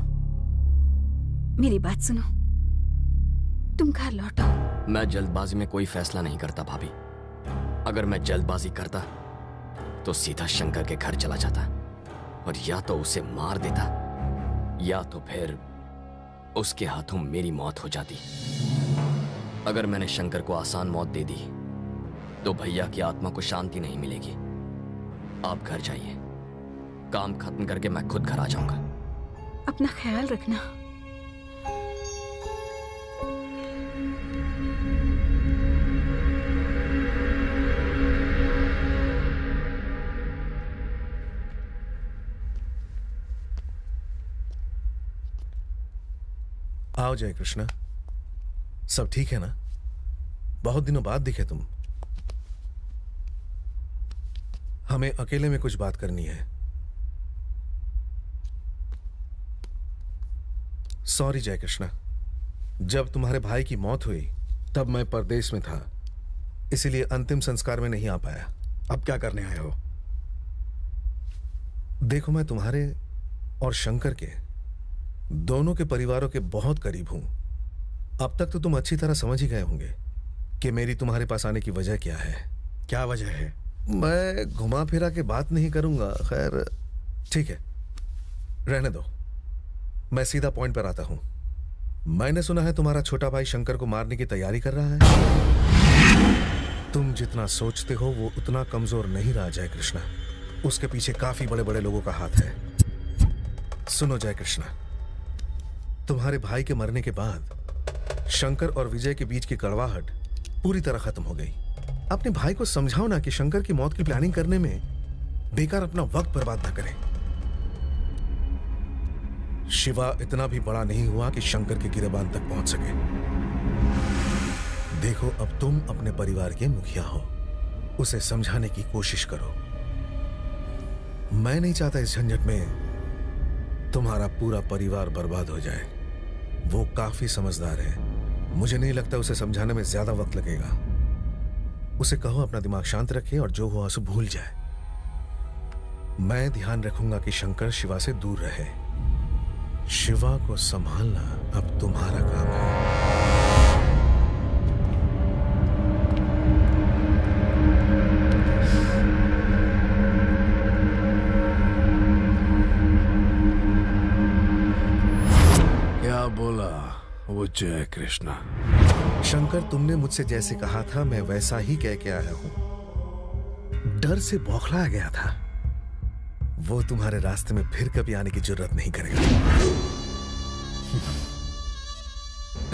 Speaker 22: मेरी बात सुनो, तुम घर लौटो।
Speaker 8: मैं जल्दबाजी में कोई फैसला नहीं करता भाभी। अगर मैं जल्दबाजी करता तो सीधा शंकर के घर चला जाता और या तो उसे मार देता या तो फिर उसके हाथों मेरी मौत हो जाती। अगर मैंने शंकर को आसान मौत दे दी तो भैया की आत्मा को शांति नहीं मिलेगी। आप घर जाइए, काम खत्म करके मैं खुद घर आ जाऊंगा।
Speaker 22: अपना ख्याल रखना।
Speaker 4: आओ जय कृष्णा, सब ठीक है ना? बहुत दिनों बाद दिखे तुम। हमें अकेले में कुछ बात करनी है। सॉरी जय कृष्णा, जब तुम्हारे भाई की मौत हुई तब मैं परदेश में था, इसीलिए अंतिम संस्कार में नहीं आ पाया।
Speaker 7: अब क्या करने आए हो?
Speaker 4: देखो, मैं तुम्हारे और शंकर के दोनों के परिवारों के बहुत करीब हूं। अब तक तो तुम अच्छी तरह समझ ही गए होंगे कि मेरी तुम्हारे पास आने की वजह क्या है।
Speaker 7: क्या वजह है?
Speaker 4: मैं घुमा फिरा के बात नहीं करूंगा। खैर ठीक है, रहने दो। मैं सीधा पॉइंट पर आता हूं। मैंने सुना है तुम्हारा छोटा भाई शंकर को मारने की तैयारी कर रहा है। तुम जितना सोचते हो वो उतना कमजोर नहीं रहा जय कृष्णा। उसके पीछे काफी बड़े बड़े लोगों का हाथ है। सुनो जय कृष्णा, तुम्हारे भाई के मरने के बाद शंकर और विजय के बीच की कड़वाहट पूरी तरह खत्म हो गई। अपने भाई को समझाओ ना कि शंकर की मौत की प्लानिंग करने में बेकार अपना वक्त बर्बाद ना करे। शिवा इतना भी बड़ा नहीं हुआ कि शंकर के गिरेबान तक पहुंच सके। देखो, अब तुम अपने परिवार के मुखिया हो, उसे समझाने की कोशिश करो। मैं नहीं चाहता इस झंझट में तुम्हारा पूरा परिवार बर्बाद हो जाए। वो काफी समझदार है, मुझे नहीं लगता उसे समझाने में ज्यादा वक्त लगेगा। उसे कहो अपना दिमाग शांत रखे और जो हुआ उसे भूल जाए। मैं ध्यान रखूंगा कि शंकर शिवा से दूर रहे। शिवा को संभालना अब तुम्हारा काम है।
Speaker 18: क्या बोला वो जय कृष्णा?
Speaker 4: शंकर, तुमने मुझसे जैसे कहा था मैं वैसा ही कह के आया हूं। डर से बौखला गया था। वो तुम्हारे रास्ते में फिर कभी आने की जरूरत नहीं करेगा।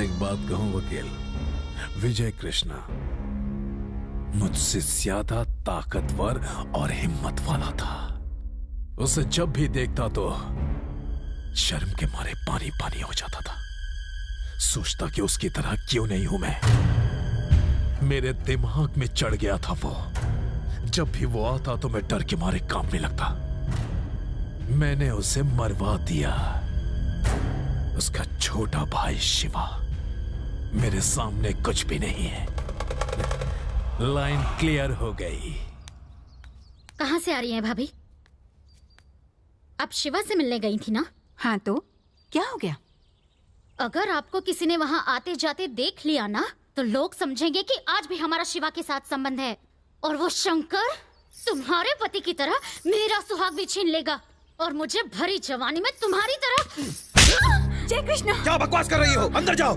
Speaker 18: एक बात कहूं वकील, विजय कृष्णा मुझसे ज्यादा ताकतवर और हिम्मत वाला था। उसे जब भी देखता तो शर्म के मारे पानी पानी हो जाता था। सोचता कि उसकी तरह क्यों नहीं हूं मैं। मेरे दिमाग में चढ़ गया था वो। जब भी वो आता तो मैं डर के मारे कांपने लगता। मैंने उसे मरवा दिया। उसका छोटा भाई शिवा मेरे सामने कुछ भी नहीं है। लाइन क्लियर हो गई।
Speaker 6: कहां से आ रही हैं भाभी? आप शिवा से मिलने गई थी ना?
Speaker 22: हाँ, तो क्या हो गया?
Speaker 6: अगर आपको किसी ने वहां आते जाते देख लिया ना तो लोग समझेंगे कि आज भी हमारा शिवा के साथ संबंध है। और वो शंकर तुम्हारे पति की तरह मेरा सुहाग भी छीन लेगा और मुझे भरी जवानी में तुम्हारी तरह।
Speaker 22: जय कृष्णा,
Speaker 7: क्या बकवास कर रही हो? अंदर जाओ।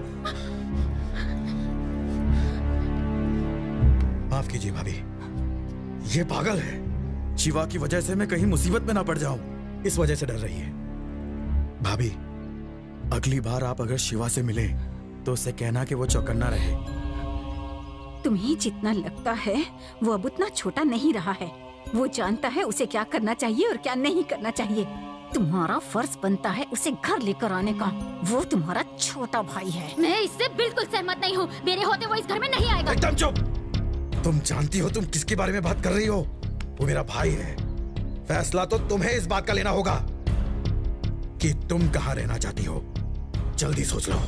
Speaker 7: माफ कीजिए भाभी, ये पागल है। शिवा की वजह से मैं कहीं मुसीबत में ना पड़ जाऊं, इस वजह से डर रही है। भाभी, अगली बार आप अगर शिवा से मिले तो उससे कहना कि वो चौकन्ना रहे।
Speaker 22: तुम्हें जितना लगता है वो अब उतना छोटा नहीं रहा है। वो जानता है उसे क्या करना चाहिए और क्या नहीं करना चाहिए। तुम्हारा फर्ज बनता है उसे घर लेकर आने का। वो तुम्हारा छोटा भाई है।
Speaker 6: मैं इससे बिल्कुल सहमत नहीं हूँ। मेरे होते वो इस घर में नहीं आएगा।
Speaker 7: एकदम चुप। तुम जानती हो तुम किसके बारे में बात कर रही हो? वो मेरा भाई है। फैसला तो तुम्हें इस बात का लेना होगा कि तुम कहाँ रहना चाहती हो। जल्दी सोच लो।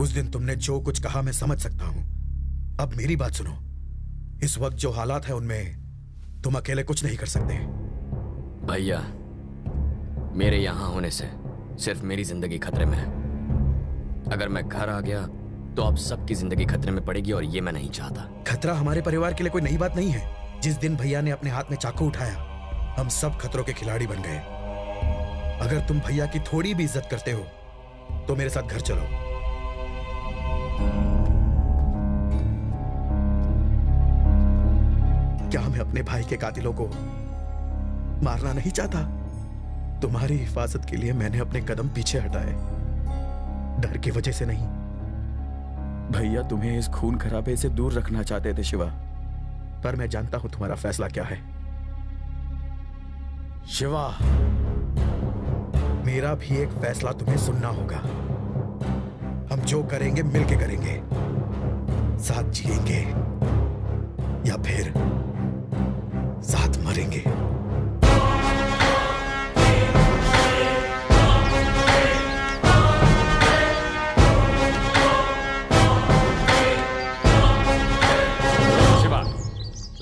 Speaker 7: उस दिन तुमने जो कुछ कहा मैं समझ सकता हूं। अब मेरी बात सुनो। इस वक्त जो हालात है उनमें तुम अकेले कुछ नहीं कर सकते।
Speaker 8: भैया, मेरे यहां होने से सिर्फ मेरी जिंदगी खतरे में है। अगर मैं घर आ गया तो अब सबकी जिंदगी खतरे में पड़ेगी और ये मैं नहीं चाहता।
Speaker 7: खतरा हमारे परिवार के लिए कोई नई बात नहीं है। जिस दिन भैया ने अपने हाथ में चाकू उठाया हम सब खतरों के खिलाड़ी बन गए। अगर तुम भैया की थोड़ी भी इज्जत करते हो तो मेरे साथ घर चलो। क्या मैं अपने भाई के कातिलों को मारना नहीं चाहता? तुम्हारी हिफाजत के लिए मैंने अपने कदम पीछे हटाए, डर की वजह से नहीं।
Speaker 14: भैया तुम्हें इस खून खराबे से दूर रखना चाहते थे शिवा,
Speaker 7: पर मैं जानता हूं तुम्हारा फैसला क्या है। शिवा, मेरा भी एक फैसला तुम्हें सुनना होगा। हम जो करेंगे मिलके करेंगे, साथ जिएंगे या फिर साथ मरेंगे।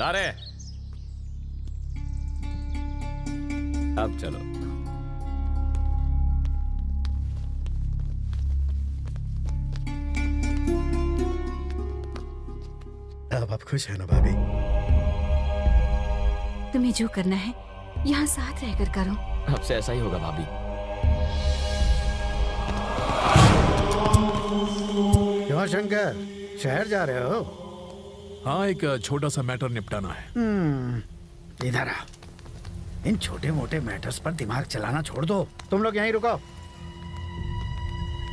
Speaker 3: अरे अब चलो।
Speaker 17: अब आप खुश है ना भाभी?
Speaker 22: तुम्हें जो करना है यहाँ साथ रहकर करो।
Speaker 8: आपसे ऐसा ही होगा भाभी।
Speaker 17: क्यों शंकर, शहर जा रहे हो?
Speaker 11: हाँ, एक छोटा सा मैटर निपटाना है।
Speaker 17: इधर आ। इन छोटे मोटे मैटर्स पर दिमाग चलाना छोड़ दो। तुम लोग यहीं रुको।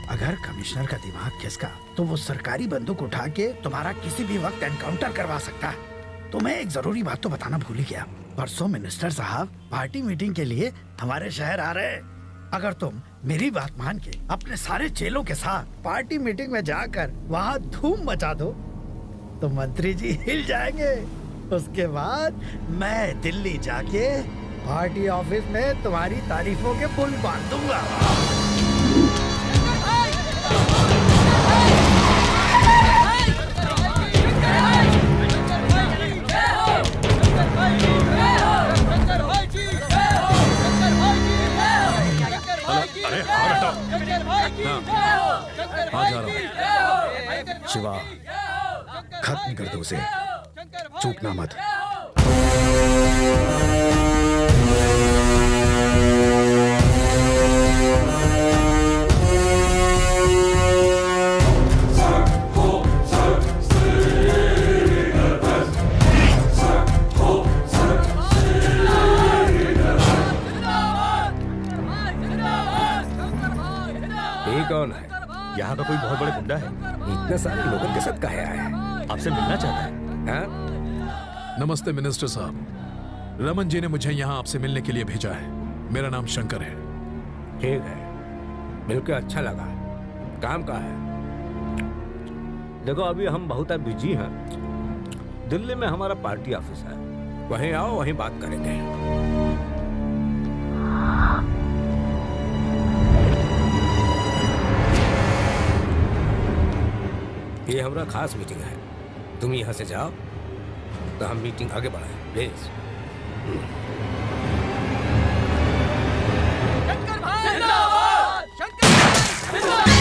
Speaker 17: अगर कमिश्नर का दिमाग खिसका तो वो सरकारी बंदूक उठा के तुम्हारा किसी भी वक्त एनकाउंटर करवा सकता है। तुम्हें एक जरूरी बात तो बताना भूल ही गया। परसों मिनिस्टर साहब पार्टी मीटिंग के लिए हमारे शहर आ रहे हैं। अगर तुम मेरी बात मान के अपने सारे चेलों के साथ पार्टी मीटिंग में जाकर वहाँ धूम मचा दो तो मंत्री जी हिल जाएंगे। उसके बाद मैं दिल्ली जाके पार्टी ऑफिस में तुम्हारी तारीफों के पुल बांध दूंगा। शिवा, खत्म कर दो उसे, चूकना मत।
Speaker 1: कौन है? यहाँ का कोई बहुत बड़े गुंडा है? इतने सारे लोगों के साथ काहे आया है? आपसे मिलना चाहता है? हाँ?
Speaker 11: नमस्ते मिनिस्टर साहब, रमन जी ने मुझे यहाँ आपसे मिलने के लिए भेजा है। मेरा नाम शंकर है।
Speaker 1: ठीक है, मिलकर अच्छा लगा। काम का है? देखो अभी हम बहुत बिजी हैं। दिल्ली में हमारा पार्टी ऑफिस है, वहीं आओ, वहीं बात करेंगे। ये हमारा खास मीटिंग है, तुम यहाँ से जाओ तो हम मीटिंग आगे बढ़ाएं, प्लीज।
Speaker 10: शंकर भाई जिंदाबाद! शंकर जिंदाबाद!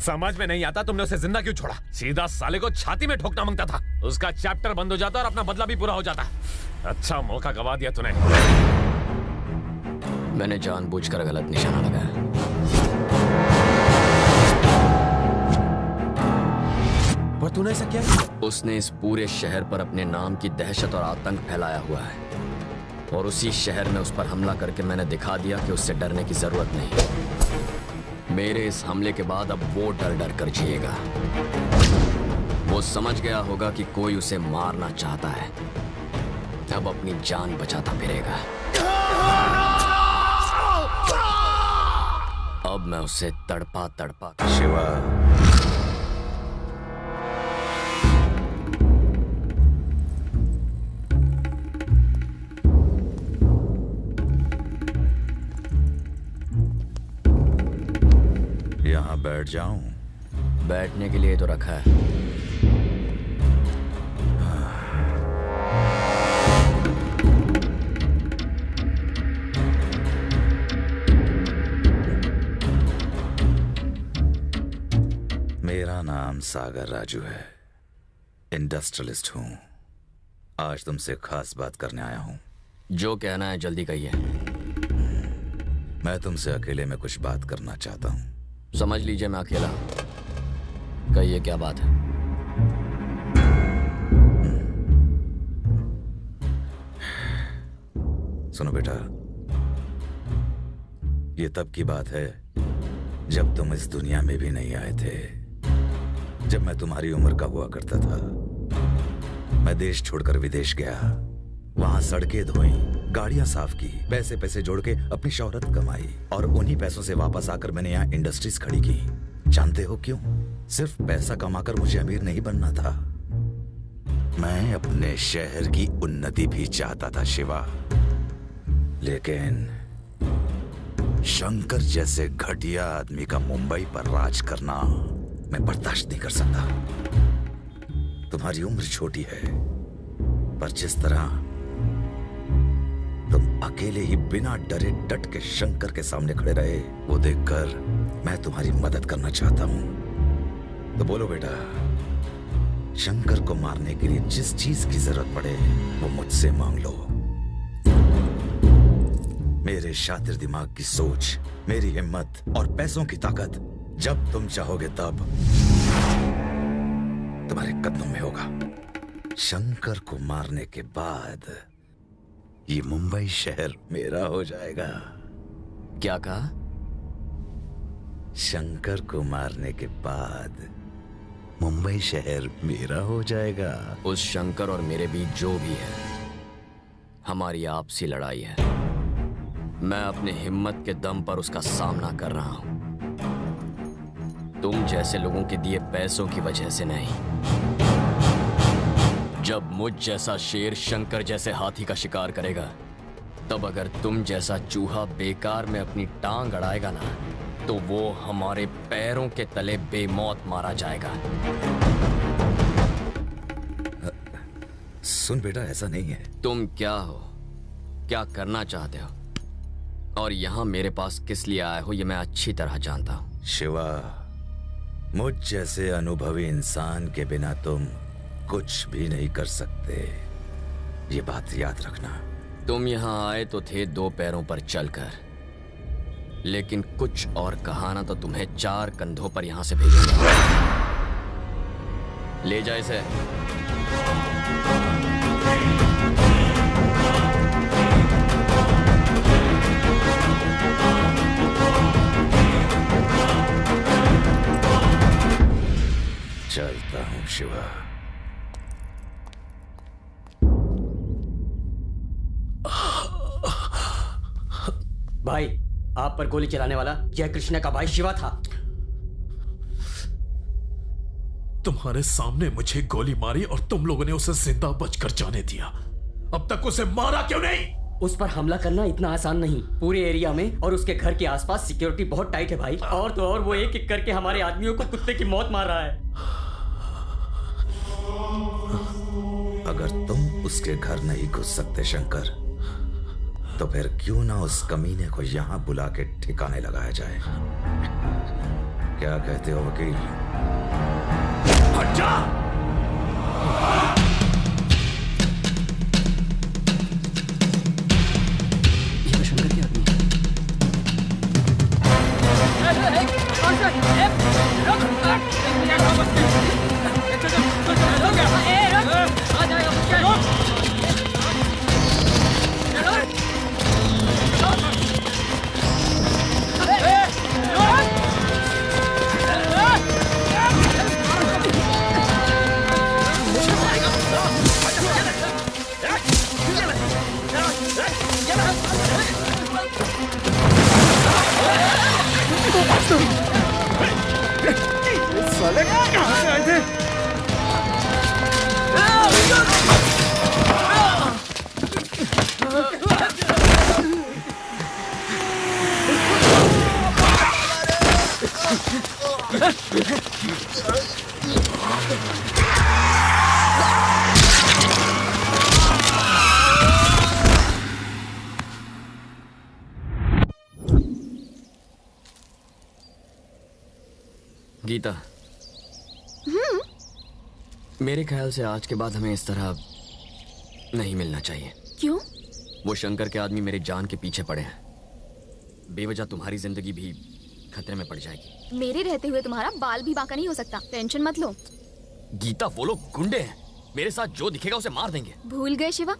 Speaker 3: समझ में नहीं आता तुमने उसे जिंदा क्यों छोड़ा? सीधा साले को छाती में ठोकना मांगता था, उसका चैप्टर बंद हो जाता और अपना बदला भी पूरा हो जाता। अच्छा मौका गवा दिया तूने।
Speaker 8: मैंने जानबूझकर गलत निशाना लगाया।
Speaker 3: पर तूने ऐसा क्या?
Speaker 8: उसने इस पूरे शहर पर अपने नाम की दहशत और आतंक फैलाया हुआ है, और उसी शहर में उस पर हमला करके मैंने दिखा दिया कि उससे डरने की जरूरत नहीं। मेरे इस हमले के बाद अब वो डर डर कर जिएगा। वो समझ गया होगा कि कोई उसे मारना चाहता है, तब अपनी जान बचाता फिरेगा। अब मैं उसे तड़पा तड़पा।
Speaker 9: शिवा, यहाँ बैठ जाऊं?
Speaker 8: बैठने के लिए तो रखा है।
Speaker 9: मेरा नाम सागर राजू है, इंडस्ट्रियलिस्ट हूं। आज तुमसे खास बात करने आया हूं।
Speaker 8: जो कहना है जल्दी कहिए।
Speaker 9: मैं तुमसे अकेले में कुछ बात करना चाहता हूं।
Speaker 8: समझ लीजिए मैं अकेला। कहिए क्या बात है?
Speaker 9: सुनो बेटा, ये तब की बात है जब तुम इस दुनिया में भी नहीं आए थे। जब मैं तुम्हारी उम्र का हुआ करता था, मैं देश छोड़कर विदेश गया। वहां सड़कें धोई, गाड़ियां साफ की, पैसे पैसे जोड़ के अपनी शोहरत कमाई, और उन्हीं पैसों से वापस आकर मैंने यहाँ इंडस्ट्रीज खड़ी की। जानते हो क्यों? सिर्फ पैसा कमाकर मुझे अमीर नहीं बनना था, मैं अपने शहर की उन्नति भी चाहता था शिवा, लेकिन शंकर जैसे घटिया आदमी का मुंबई पर राज करना मैं बर्दाश्त नहीं कर सकता। तुम्हारी उम्र छोटी है, पर जिस तरह तुम अकेले ही बिना डरे डट के शंकर के सामने खड़े रहे, वो देखकर मैं तुम्हारी मदद करना चाहता हूं। तो बोलो बेटा, शंकर को मारने के लिए जिस चीज की जरूरत पड़े वो मुझसे मांग लो। मेरे शातिर दिमाग की सोच, मेरी हिम्मत और पैसों की ताकत जब तुम चाहोगे तब तुम्हारे कदमों में होगा। शंकर को मारने के बाद ये मुंबई शहर मेरा हो जाएगा।
Speaker 8: क्या कहा?
Speaker 9: शंकर को मारने के बाद मुंबई शहर मेरा हो जाएगा।
Speaker 8: उस शंकर और मेरे बीच जो भी है, हमारी आपसी लड़ाई है। मैं अपने हिम्मत के दम पर उसका सामना कर रहा हूं, तुम जैसे लोगों के दिए पैसों की वजह से नहीं। जब मुझ जैसा शेर शंकर जैसे हाथी का शिकार करेगा, तब अगर तुम जैसा चूहा बेकार में अपनी टांग अड़ाएगा ना, तो वो हमारे पैरों के तले बेमौत मारा जाएगा।
Speaker 9: सुन बेटा, ऐसा नहीं है।
Speaker 8: तुम क्या हो, क्या करना चाहते हो, और यहां मेरे पास किस लिए आए हो, ये मैं अच्छी तरह जानता हूं।
Speaker 9: शिवा, मुझ जैसे अनुभवी इंसान के बिना तुम कुछ भी नहीं कर सकते, ये बात याद रखना।
Speaker 8: तुम यहां आए तो थे दो पैरों पर चलकर, लेकिन कुछ और कहा ना तो तुम्हें 4 कंधों पर यहां से भेजूंगा। ले जा इसे।
Speaker 9: चलता हूं शिवा।
Speaker 20: भाई, आप पर गोली चलाने वाला जय कृष्ण का भाई शिवा था।
Speaker 11: तुम्हारे सामने मुझे गोली मारी और तुम लोगों ने उसे जिंदा बचकर जाने दिया। अब तक उसे मारा क्यों नहीं?
Speaker 20: उस पर हमला करना इतना आसान नहीं। पूरे एरिया में और उसके घर के आसपास सिक्योरिटी बहुत टाइट है भाई। और तो और वो एक एक करके हमारे आदमियों को कुत्ते की मौत मार रहा है।
Speaker 9: अगर तुम उसके घर नहीं घुस सकते शंकर, तो फिर क्यों ना उस कमीने को यहां बुला के ठिकाने लगाया जाए। क्या कहते हो वकील?
Speaker 11: हट जा!
Speaker 20: ये शंकर की आदमी
Speaker 10: साले कहां से आए थे?
Speaker 8: गीता, मेरे ख्याल से आज के बाद हमें इस तरह नहीं मिलना चाहिए।
Speaker 22: क्यों?
Speaker 8: वो शंकर के आदमी मेरे जान के पीछे पड़े हैं। बेवजह तुम्हारी जिंदगी भी खतरे में पड़ जाएगी।
Speaker 13: मेरे रहते हुए तुम्हारा बाल भी बांका नहीं हो सकता, टेंशन मत लो।
Speaker 8: गीता, वो लोग गुंडे हैं, मेरे साथ जो दिखेगा उसे मार देंगे।
Speaker 13: भूल गए शिवा,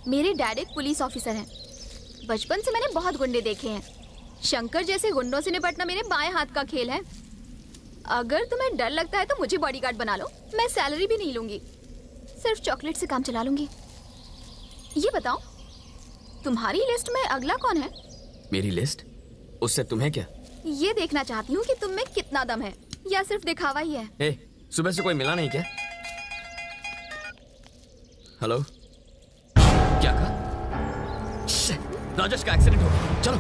Speaker 13: मेरे डैड एक पुलिस ऑफिसर हैं। बचपन से मैंने बहुत गुंडे देखे हैं। शंकर जैसे गुंडों से निपटना मेरे बाएं हाथ का खेल है। अगर तुम्हें डर लगता है तो मुझे बॉडीगार्ड बना लो, मैं सैलरी भी नहीं लूंगी, सिर्फ चॉकलेट से काम चला लूंगी। ये बताओ, तुम्हारी लिस्ट में अगला कौन है?
Speaker 8: मेरी लिस्ट? उससे तुम्हें क्या?
Speaker 13: ये देखना चाहती हूँ कि तुम में कितना दम है, या सिर्फ दिखावा ही है।
Speaker 8: ए, सुबह से कोई मिला नहीं क्या? हेलो, क्या कहा? राजेश का एक्सीडेंट हो गया, चलो।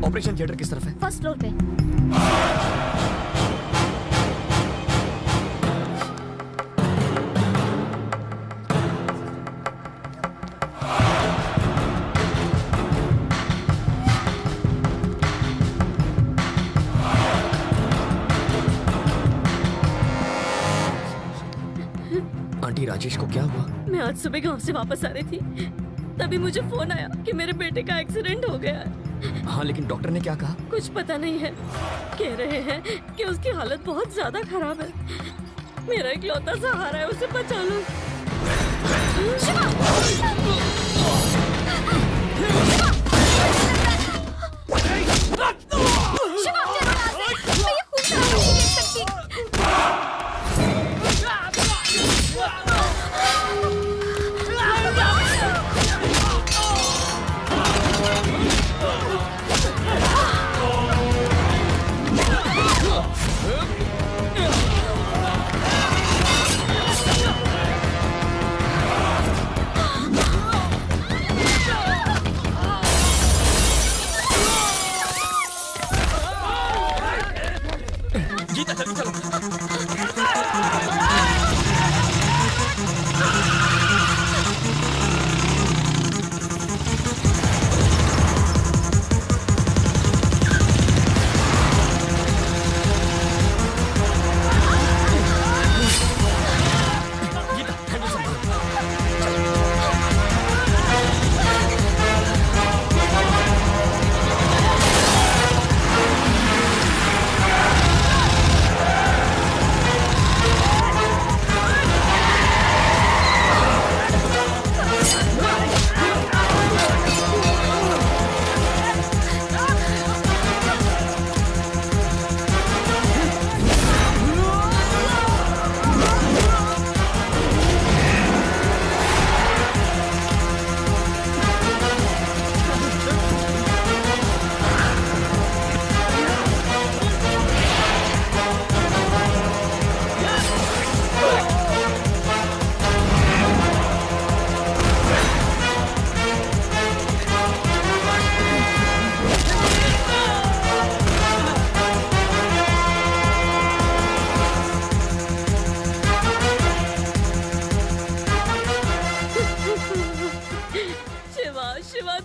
Speaker 8: ऑपरेशन थिएटर किस तरफ है?
Speaker 6: फर्स्ट फ्लोर पे।
Speaker 8: आंटी, राजेश को क्या हुआ?
Speaker 19: मैं आज सुबह गांव से वापस आ रही थी, तभी मुझे फोन आया कि मेरे बेटे का एक्सीडेंट हो गया है।
Speaker 8: हाँ, लेकिन डॉक्टर ने क्या कहा?
Speaker 19: कुछ पता नहीं है, कह रहे हैं कि उसकी हालत बहुत ज्यादा खराब है। मेरा इकलौता सहारा है, उसे बचा लो।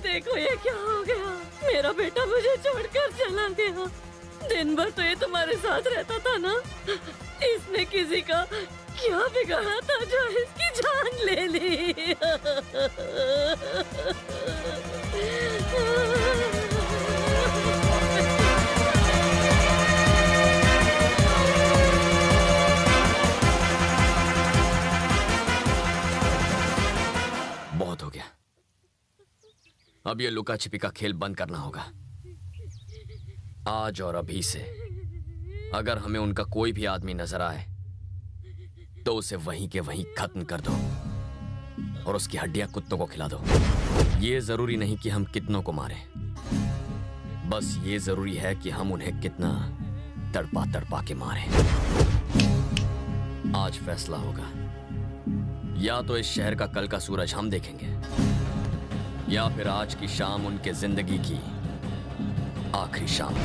Speaker 19: देखो ये क्या हो गया, मेरा बेटा मुझे छोड़कर चला गया। दिन भर तो ये तुम्हारे साथ रहता था ना, इसने किसी का क्या बिगाड़ा था जो इसकी जान ले ली।
Speaker 8: बहुत हो गया, अब ये लुका छिपी का खेल बंद करना होगा। आज और अभी से अगर हमें उनका कोई भी आदमी नजर आए तो उसे वहीं के वहीं खत्म कर दो और उसकी हड्डियां कुत्तों को खिला दो। ये जरूरी नहीं कि हम कितनों को मारें, बस ये जरूरी है कि हम उन्हें कितना तड़पा तड़पा के मारें। आज फैसला होगा, या तो इस शहर का कल का सूरज हम देखेंगे या फिर आज की शाम उनके जिंदगी की आखिरी शाम।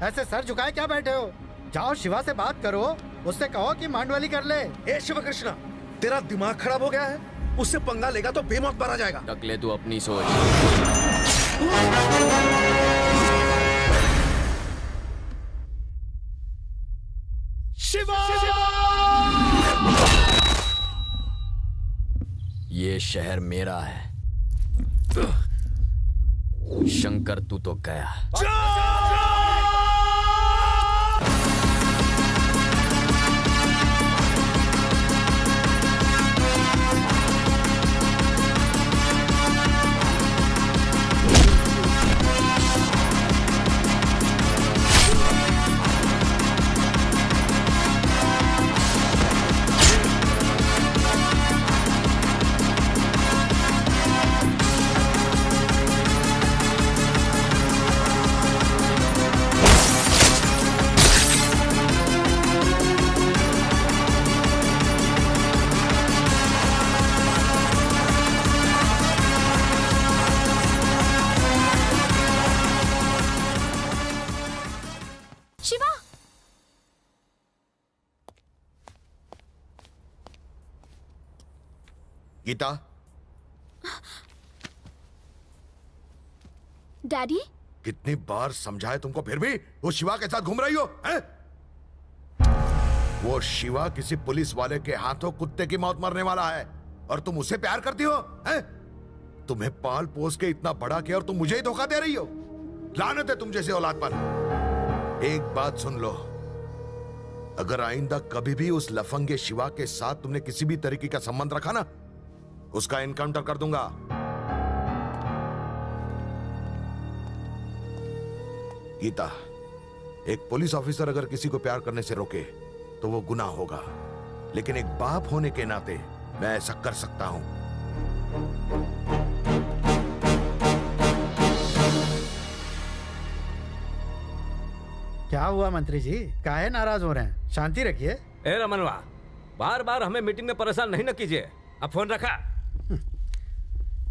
Speaker 17: ऐसे सर झुकाए क्या बैठे हो? जाओ शिवा से बात करो, उससे कहो कि मांडवाली कर ले।
Speaker 4: ए शिव कृष्णा, तेरा दिमाग खराब हो गया है? उससे पंगा लेगा तो बेमौत मारा जाएगा।
Speaker 8: रख ले तू अपनी सोच।
Speaker 4: शिवा!
Speaker 8: ये शहर मेरा है। शंकर तू तो गया।
Speaker 4: गीता,
Speaker 13: डैडी,
Speaker 4: कितनी बार समझाए तुमको, फिर भी वो शिवा के साथ घूम रही हो, हैं? वो शिवा किसी पुलिस वाले के हाथों कुत्ते की मौत मरने वाला है और तुम उसे प्यार करती हो, हैं? तुम्हें पाल पोस के इतना बड़ा किया और तुम मुझे ही धोखा दे रही हो। लानत है तुम जैसे औलाद पर। एक बात सुन लो, अगर आइंदा कभी भी उस लफंगे शिवा के साथ तुमने किसी भी तरीके का संबंध रखा ना, उसका एनकाउंटर कर दूंगा। गीता, एक पुलिस ऑफिसर अगर किसी को प्यार करने से रोके तो वो गुनाह होगा, लेकिन एक बाप होने के नाते मैं ऐसा कर सकता हूं।
Speaker 17: क्या हुआ मंत्री जी, काहे नाराज हो रहे हैं? शांति रखिए।
Speaker 5: ए रमनवा, बार बार हमें मीटिंग में परेशान नहीं न कीजिए। अब फोन रखा।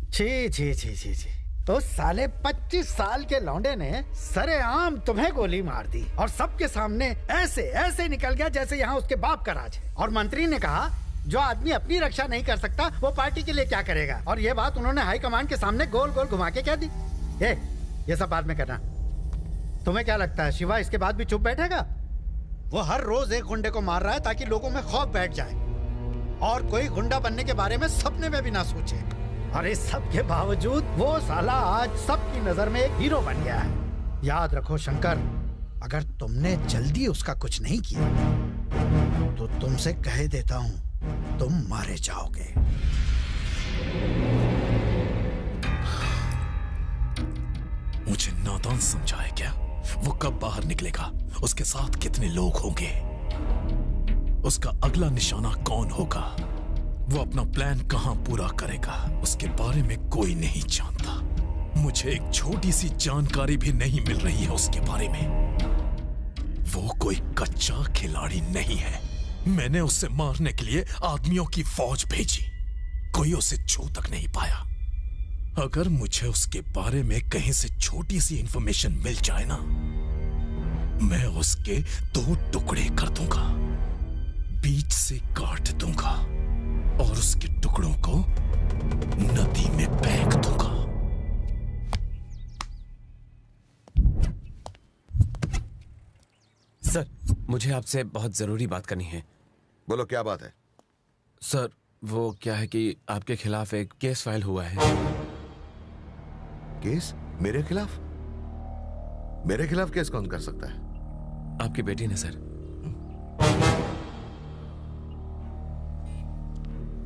Speaker 17: छी छी छी छी छी, तो साले 25 साल के लौंडे ने सरेआम तुम्हें गोली मार दी और सबके सामने ऐसे ऐसे निकल गया जैसे यहाँ उसके बाप का राज है। और मंत्री ने कहा जो आदमी अपनी रक्षा नहीं कर सकता वो पार्टी के लिए क्या करेगा। और ये बात उन्होंने हाईकमान के सामने गोल गोल घुमा के कह दी। ये सब बाद में करना। तुम्हें क्या लगता है शिवा इसके बाद भी चुप बैठेगा? वो हर रोज एक गुंडे को मार रहा है ताकि लोगों में खौफ बैठ जाए और कोई गुंडा बनने के बारे में सपने में भी ना सोचे। और इस सब के बावजूद वो साला आज सबकी नजर में एक हीरो बन गया है। याद रखो शंकर, अगर तुमने जल्दी उसका कुछ नहीं किया तो तुमसे कह देता हूं तुम मारे जाओगे।
Speaker 11: मुझे नादान समझा है क्या? वो कब बाहर निकलेगा, उसके साथ कितने लोग होंगे, उसका अगला निशाना कौन होगा, वो अपना प्लान कहां पूरा करेगा, उसके बारे में कोई नहीं जानता। मुझे एक छोटी सी जानकारी भी नहीं मिल रही है उसके बारे में। वो कोई कच्चा खिलाड़ी नहीं है। मैंने उसे मारने के लिए आदमियों की फौज भेजी, कोई उसे छू तक नहीं पाया। अगर मुझे उसके बारे में कहीं से छोटी सी इंफॉर्मेशन मिल जाए ना, मैं उसके 2 टुकड़े कर दूंगा, बीच से काट दूंगा और उसके टुकड़ों को नदी में फेंक दूंगा।
Speaker 5: सर, मुझे आपसे बहुत जरूरी बात करनी है।
Speaker 4: बोलो, क्या बात है?
Speaker 5: सर, वो क्या है कि आपके खिलाफ एक केस फाइल हुआ है।
Speaker 4: केस? मेरे खिलाफ? मेरे खिलाफ केस कौन कर सकता है?
Speaker 5: आपकी बेटी ने सर।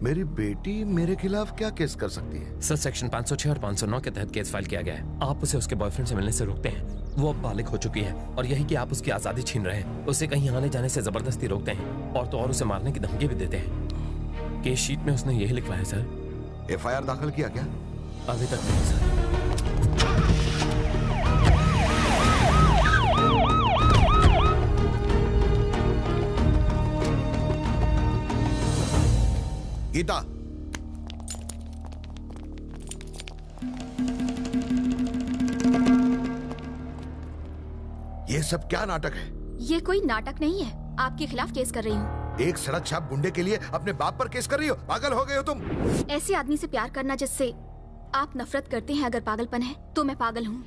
Speaker 4: मेरी बेटी मेरे खिलाफ क्या केस कर सकती है?
Speaker 5: सर, सेक्शन 506 और 509 के तहत केस फाइल किया गया है। आप उसे उसके बॉयफ्रेंड से मिलने से रोकते हैं, वो अब बालिग हो चुकी है, और यही कि आप उसकी आजादी छीन रहे हैं, उसे कहीं आने जाने से जबरदस्ती रोकते हैं, और तो और उसे मारने की धमकी भी देते हैं। केस शीट में उसने यही लिखवाया है सर।
Speaker 4: एफआईआर दाखिल किया क्या?
Speaker 5: अभी तक नहीं सर।
Speaker 4: गीता, ये ये सब क्या नाटक है?
Speaker 13: ये कोई नाटक नहीं है, आपके खिलाफ केस कर रही हूँ।
Speaker 4: एक सड़क छाप गुंडे के लिए अपने बाप पर केस कर रही हो? पागल हो गए हो तुम?
Speaker 13: ऐसे आदमी से प्यार करना जिससे आप नफरत करते हैं अगर पागलपन है तो मैं पागल हूँ।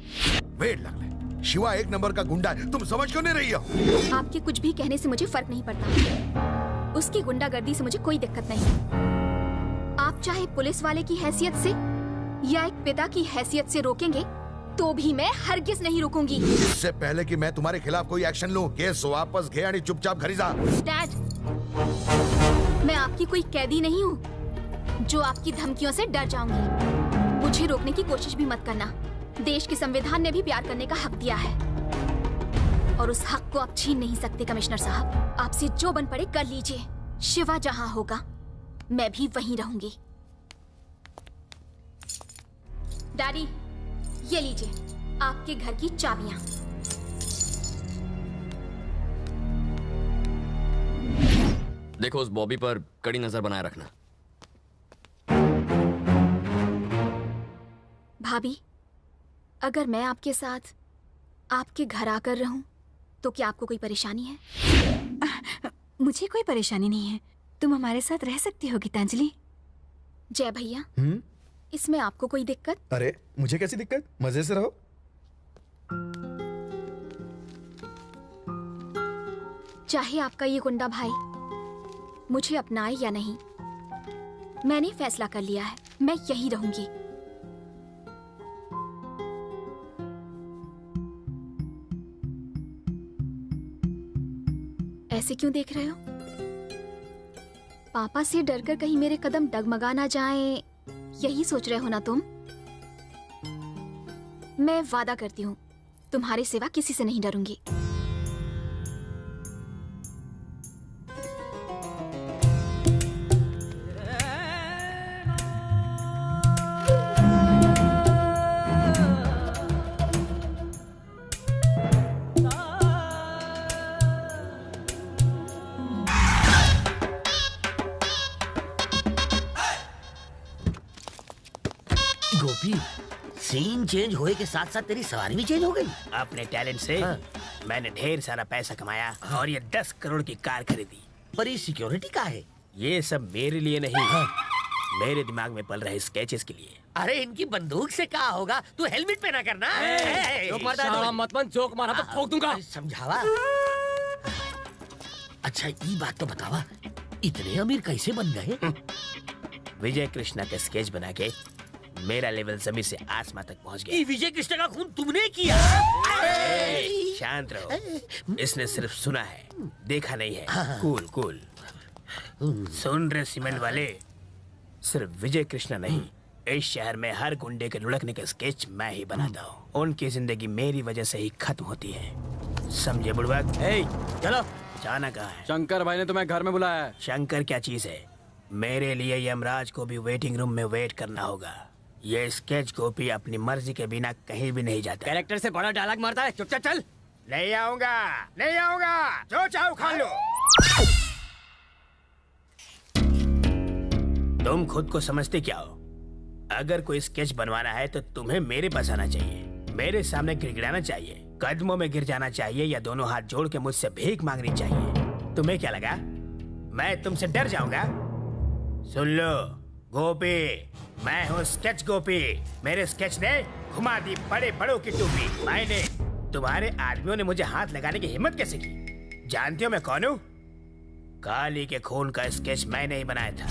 Speaker 4: वेट लगले, शिवा एक नंबर का गुंडा है, तुम समझ क्यों नहीं रही हो?
Speaker 13: आपके कुछ भी कहने से मुझे फर्क नहीं पड़ता, उसकी गुंडागर्दी से मुझे कोई दिक्कत नहीं। आप चाहे पुलिस वाले की हैसियत से या एक पिता की हैसियत से रोकेंगे तो भी मैं हरगिज नहीं रुकूंगी।
Speaker 4: इससे पहले कि मैं तुम्हारे खिलाफ कोई एक्शन लूं, केस वापस घे आणि चुपचाप घरी जा।
Speaker 13: डैड, मैं आपकी कोई कैदी नहीं हूँ जो आपकी धमकियों से डर जाऊंगी। मुझे रोकने की कोशिश भी मत करना। देश के संविधान ने भी प्यार करने का हक दिया है और उस हक को आप छीन नहीं सकते। कमिश्नर साहब, आपसे जो बन पड़े कर लीजिए। शिवा जहाँ होगा मैं भी वहीं रहूंगी। डैडी, ये लीजिए आपके घर की चाबियां।
Speaker 8: देखो उस बॉबी पर कड़ी नजर बनाए रखना।
Speaker 13: भाभी, अगर मैं आपके साथ आपके घर आकर रहूं तो क्या आपको कोई परेशानी है?
Speaker 22: मुझे कोई परेशानी नहीं है, तुम हमारे साथ रह सकती हो गीतांजलि।
Speaker 13: जय भैया, इसमें आपको कोई दिक्कत?
Speaker 12: अरे मुझे कैसी दिक्कत, मजे से रहो।
Speaker 13: चाहे आपका ये गुंडा भाई मुझे अपनाए या नहीं, मैंने फैसला कर लिया है, मैं यहीं रहूंगी। ऐसे क्यों देख रहे हो? पापा से डरकर कहीं मेरे कदम डगमगा ना जाएं, यही सोच रहे हो ना तुम? मैं वादा करती हूँ तुम्हारी सिवा किसी से नहीं डरूंगी।
Speaker 15: गोपी, सीन चेंज होए के साथ साथ तेरी सवारी भी चेंज हो गई।
Speaker 21: अपने टैलेंट से मैंने ढेर सारा पैसा कमाया और ये 10 करोड़ की कार खरीदी।
Speaker 15: पर ये सिक्योरिटी का है?
Speaker 21: ये सब मेरे लिए नहीं, मेरे दिमाग में पल रहे स्केचेस के लिए।
Speaker 15: अरे इनकी बंदूक से क्या होगा, तू हेलमेट पहना करना।
Speaker 8: मत जोक मारा तो ठोक दूंगा।
Speaker 15: समझावा। अच्छा ये बात तो बतावा, इतने अमीर कैसे बन गए?
Speaker 21: विजय कृष्णा का स्केच बना के मेरा लेवल जमीन से आसमां तक पहुंच गया।
Speaker 15: विजय कृष्ण का खून तुमने किया?
Speaker 21: शांत रहो, इसने सिर्फ सुना है, देखा नहीं है। Cool cool. सुन रहे सीमेंट वाले, सिर्फ विजय कृष्णा नहीं, इस शहर में हर गुंडे के लुढ़कने का स्केच मैं ही बनाता हूँ। उनकी जिंदगी मेरी वजह से ही खत्म होती है, समझे बुड़बक? चलो, जाना कहाँ है?
Speaker 16: शंकर भाई ने तुम्हें घर में बुलाया है।
Speaker 21: शंकर क्या चीज है? मेरे लिए यमराज को भी वेटिंग रूम में वेट करना होगा। ये स्केच कॉपी अपनी मर्जी के बिना कहीं भी नहीं जाता।
Speaker 20: कैरेक्टर से बड़ा डायलॉग मारता है, चुपचाप चल।
Speaker 21: नहीं आऊंगा, नहीं आऊंगा, जो चाहो खा लो। तुम खुद को समझते क्या हो? अगर कोई स्केच बनवाना है तो तुम्हें मेरे पास आना चाहिए, मेरे सामने गिड़गिड़ाना चाहिए, कदमों में गिर जाना चाहिए या दोनों हाथ जोड़ के मुझसे भीख मांगनी चाहिए। तुम्हें क्या लगा मैं तुमसे डर जाऊंगा? सुन लो गोपी, मैं हूँ स्केच गोपी। मेरे स्केच ने घुमा दी बड़े बड़ों की टोपी। मैंने तुम्हारे आदमियों ने मुझे हाथ लगाने की हिम्मत कैसे की? जानती हो मैं कौन हूँ? काली के खून का स्केच मैंने ही बनाया था।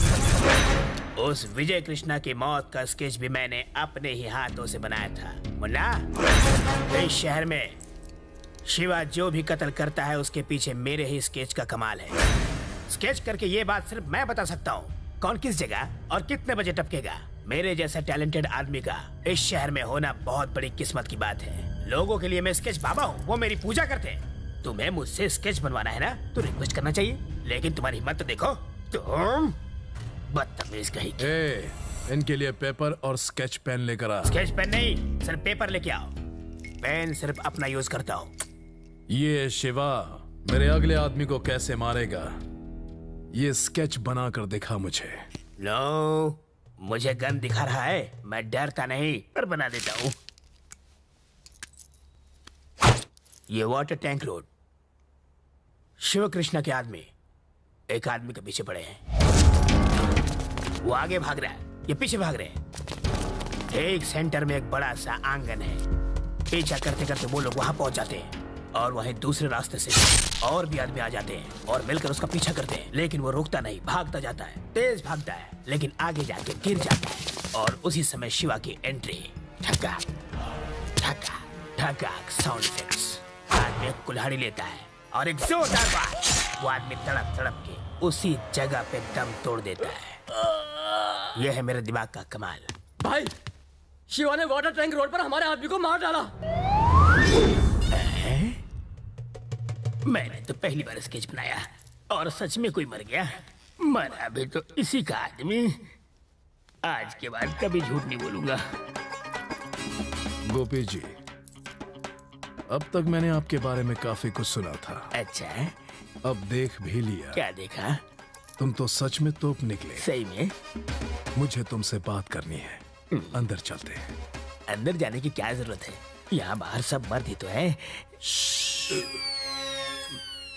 Speaker 21: उस विजय कृष्णा की मौत का स्केच भी मैंने अपने ही हाथों से बनाया था। मुन्ना, इस शहर में शिवा जो भी कत्ल करता है उसके पीछे मेरे ही स्केच का कमाल है। स्केच करके ये बात सिर्फ मैं बता सकता हूँ, कौन किस जगह और कितने बजे टपकेगा। मेरे जैसा टैलेंटेड आदमी का इस शहर में होना बहुत बड़ी किस्मत की बात है। लोगों के लिए मैं स्केच बाबा हूँ, वो मेरी पूजा करते हैं। तुम्हें मुझसे स्केच बनवाना है ना तो रिक्वेस्ट करना चाहिए, लेकिन तुम्हारी हिम्मत तो देखो। तुम बदतमीज कहीं
Speaker 11: की। इनके लिए पेपर और स्केच पेन लेकर आ।
Speaker 21: स्केच पेन नहीं, सिर्फ पेपर लेके आओ। पेन सिर्फ अपना यूज करता हूँ।
Speaker 11: ये शिवा मेरे अगले आदमी को कैसे मारेगा, ये स्केच बना कर दिखा मुझे।
Speaker 21: नो, मुझे गन दिखा रहा है, मैं डरता नहीं पर बना देता हूँ। ये water tank road. Shiv Krishna के आदमी एक आदमी के पीछे पड़े हैं। वो आगे भाग रहा है, ये पीछे भाग रहे हैं। एक सेंटर में एक बड़ा सा आंगन है। पीछा करते करते वो लोग वहां पहुंच जाते हैं और वहीं दूसरे रास्ते से और भी आदमी आ जाते हैं और मिलकर उसका पीछा करते हैं, लेकिन वो रुकता नहीं, भागता जाता है, तेज भागता है, लेकिन आगे जाके गिर जाता है। और उसी समय शिवा की एंट्री। ठका ठका ठका साउंड इफेक्ट्स। आदमी एक कुल्हाड़ी लेता है और एक जोरदार बात। वो आदमी तड़प तड़प के उसी जगह पे दम तोड़ देता है। यह है मेरे दिमाग का कमाल।
Speaker 12: भाई, शिवा ने वाटर टैंक रोड पर हमारे आदमी को मार डाला।
Speaker 21: मैंने तो पहली बार स्केच बनाया और सच में कोई मर गया। मरा भी तो इसी का आदमी। आज के बाद कभी झूठ नहीं बोलूंगा।
Speaker 11: गोपी जी, अब तक मैंने आपके बारे में काफी कुछ सुना था।
Speaker 21: अच्छा,
Speaker 11: अब देख भी लिया।
Speaker 21: क्या देखा?
Speaker 11: तुम तो सच में तोप निकले।
Speaker 21: सही में?
Speaker 11: मुझे तुमसे बात करनी है। अंदर चलते हैं।
Speaker 21: अंदर जाने की क्या जरूरत है? यहाँ बाहर सब मर्द ही तो है।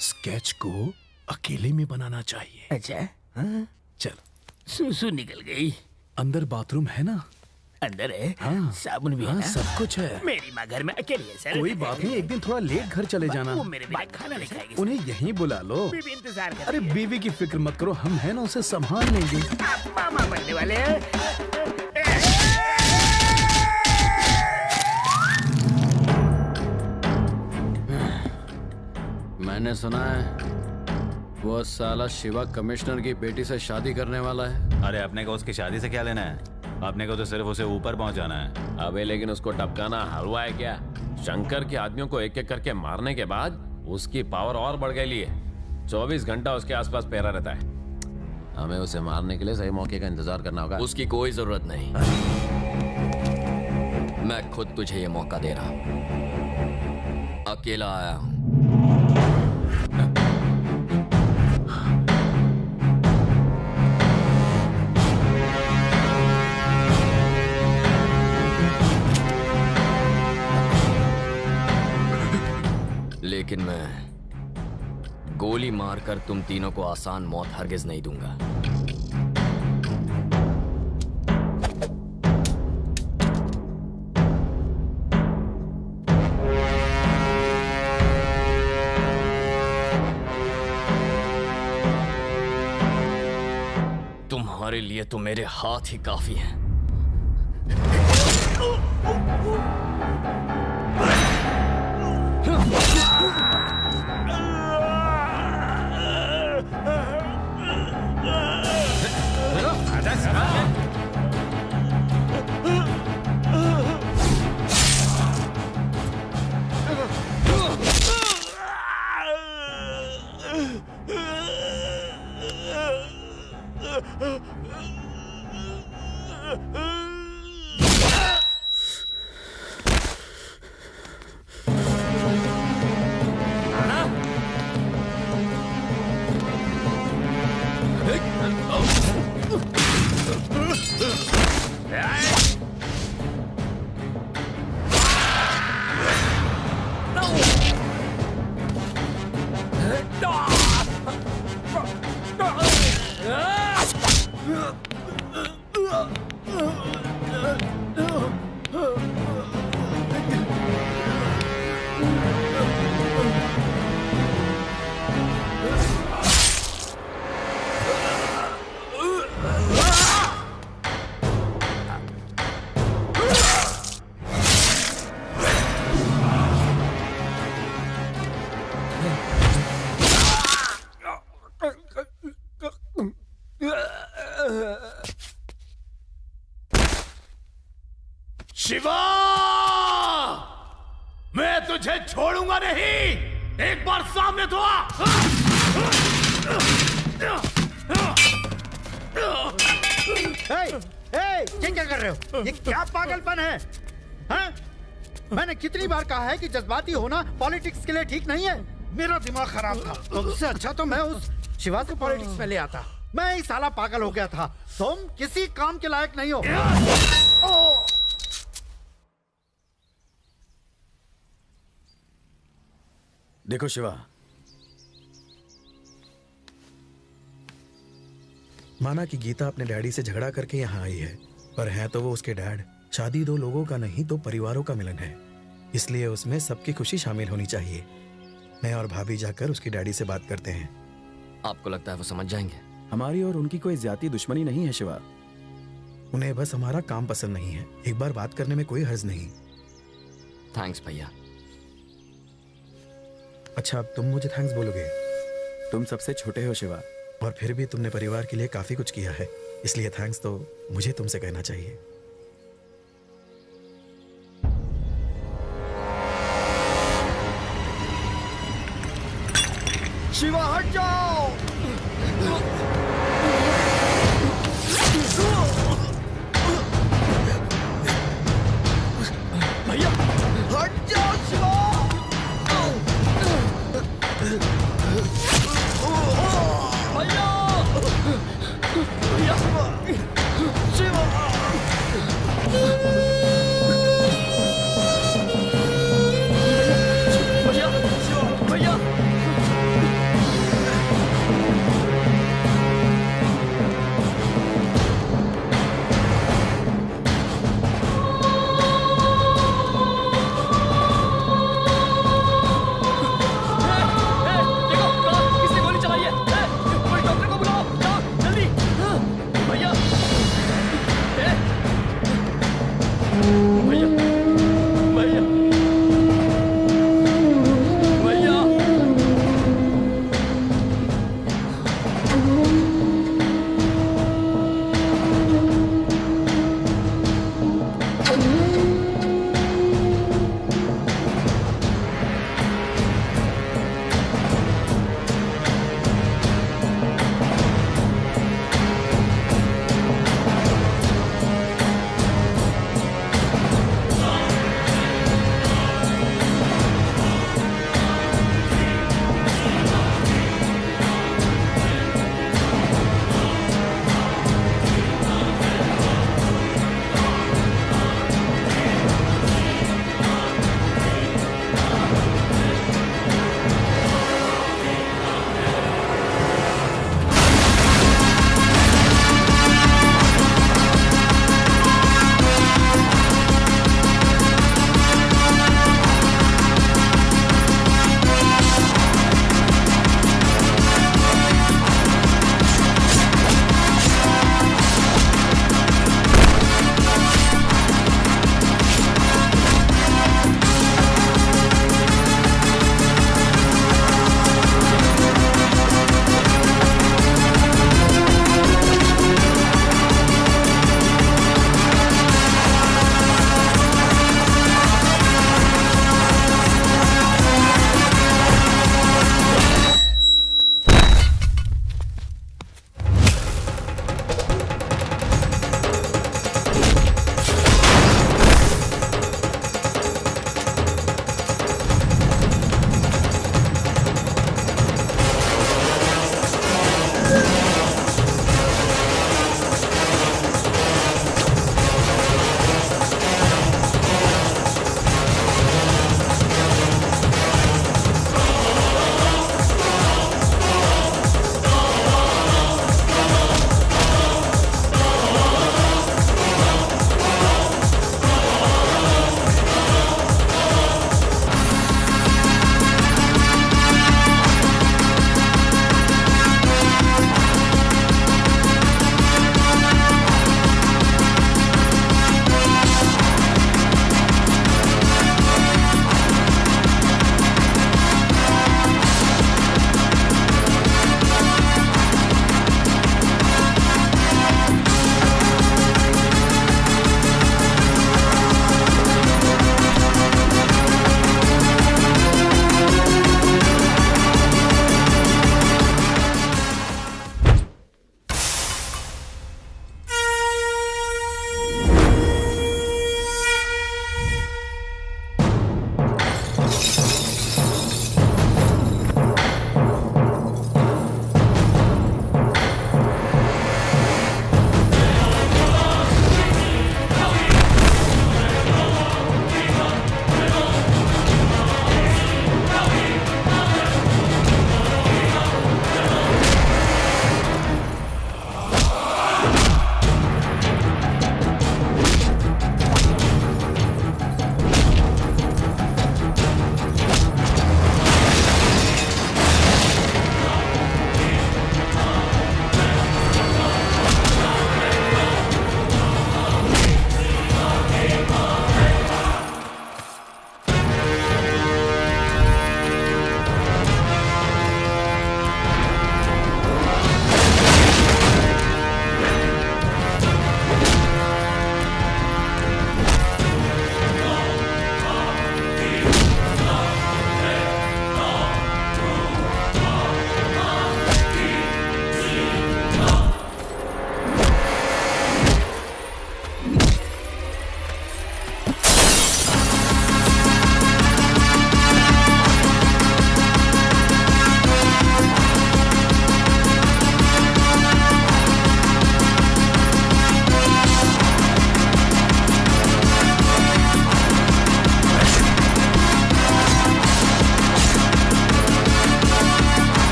Speaker 11: स्केच को अकेले में बनाना चाहिए।
Speaker 21: अच्छा, हाँ?
Speaker 11: चल।
Speaker 21: सूसू निकल गई।
Speaker 11: अंदर बाथरूम है ना?
Speaker 21: अंदर है।
Speaker 11: हाँ,
Speaker 21: साबुन भी है
Speaker 11: हाँ,
Speaker 21: ना?
Speaker 11: सब कुछ है।
Speaker 21: मेरी माँ घर में अकेली है सर।
Speaker 11: कोई बात नहीं, एक दिन थोड़ा लेट घर चले जाना।
Speaker 21: वो मेरे लिए खाना नहीं खाएगी।
Speaker 11: उन्हें यहीं बुला लो।
Speaker 21: बीवी इंतजार कर।
Speaker 11: अरे बीवी की फिक्र मत करो, हम हैं ना, उसे संभाल लेंगे।
Speaker 21: आप मामा बनने वाले हैं।
Speaker 16: मैंने सुना है वो साला शिवा कमिश्नर की बेटी से शादी करने वाला है।
Speaker 9: अरे अपने को उसकी शादी से क्या लेना है? अपने को तो सिर्फ उसे ऊपर पहुंचाना है।
Speaker 3: अबे लेकिन उसको टपकाना हलवा है क्या? शंकर के आदमियों को एक एक करके मारने के बाद उसकी पावर और बढ़ गई है। 24 घंटा उसके आसपास पैरा रहता है। हमें उसे मारने के लिए सही मौके का इंतजार करना होगा।
Speaker 8: उसकी कोई जरूरत नहीं। मैं खुद तुझे ये मौका दे रहा हूं। अकेला आया हूं। लेकिन मैं गोली मारकर तुम तीनों को आसान मौत हरगिज नहीं दूंगा। तुम्हारे लिए तो मेरे हाथ ही काफी हैं।
Speaker 11: शिवा, मैं तुझे छोड़ूंगा नहीं। एक बार सामने तो आ।
Speaker 17: ये क्या कर रहे हो? ये क्या पागलपन है? हाँ? मैंने कितनी बार कहा है कि जज्बाती होना पॉलिटिक्स के लिए ठीक नहीं है। मेरा दिमाग खराब था। तुमसे अच्छा तो मैं उस शिवा से पॉलिटिक्स में ले आता। मैं ही साला पागल हो गया था। तुम किसी काम के लायक नहीं हो।
Speaker 14: देखो शिवा,
Speaker 4: माना कि गीता अपने डैडी से झगड़ा करके यहाँ आई है, पर है तो वो उसके डैड। शादी दो लोगों का नहीं तो परिवारों का मिलन है, इसलिए उसमें सबकी खुशी शामिल होनी चाहिए। मैं और भाभी जाकर उसकी डैडी से बात करते हैं।
Speaker 8: आपको लगता है वो समझ जाएंगे?
Speaker 14: हमारी और उनकी कोई ज्यादा दुश्मनी नहीं है शिवा।
Speaker 4: उन्हें बस हमारा काम पसंद नहीं है। एक बार बात करने में कोई हर्ज नहीं।
Speaker 8: थैंक्स भैया।
Speaker 4: अच्छा, अब तुम मुझे थैंक्स बोलोगे?
Speaker 14: तुम सबसे छोटे हो शिवा,
Speaker 4: और फिर भी तुमने परिवार के लिए काफी कुछ किया है, इसलिए थैंक्स तो मुझे तुमसे कहना चाहिए।
Speaker 10: शिवा हट जाओ।
Speaker 14: भैया
Speaker 10: हट जाओ शिवा।
Speaker 14: भैया भैया
Speaker 10: शिवा
Speaker 14: भैया भैया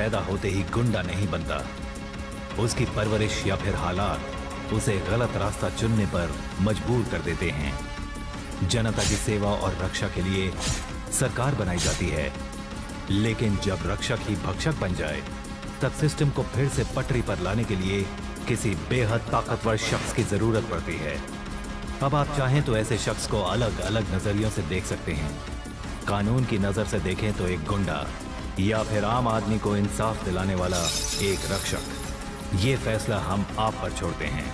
Speaker 2: पैदा होते ही गुंडा नहीं बनता। उसकी परवरिश या फिर हालात उसे गलत रास्ता चुनने पर मजबूर कर देते हैं। जनता की सेवा और रक्षा के लिए सरकार बनाई जाती है, लेकिन जब रक्षक ही भक्षक बन जाए तब सिस्टम को फिर से पटरी पर लाने के लिए किसी बेहद ताकतवर शख्स की जरूरत पड़ती है। अब आप चाहें तो ऐसे शख्स को अलग अलग नजरियों से देख सकते हैं। कानून की नजर से देखें तो एक गुंडा, या फिर आम आदमी को इंसाफ दिलाने वाला एक रक्षक। ये फैसला हम आप पर छोड़ते हैं।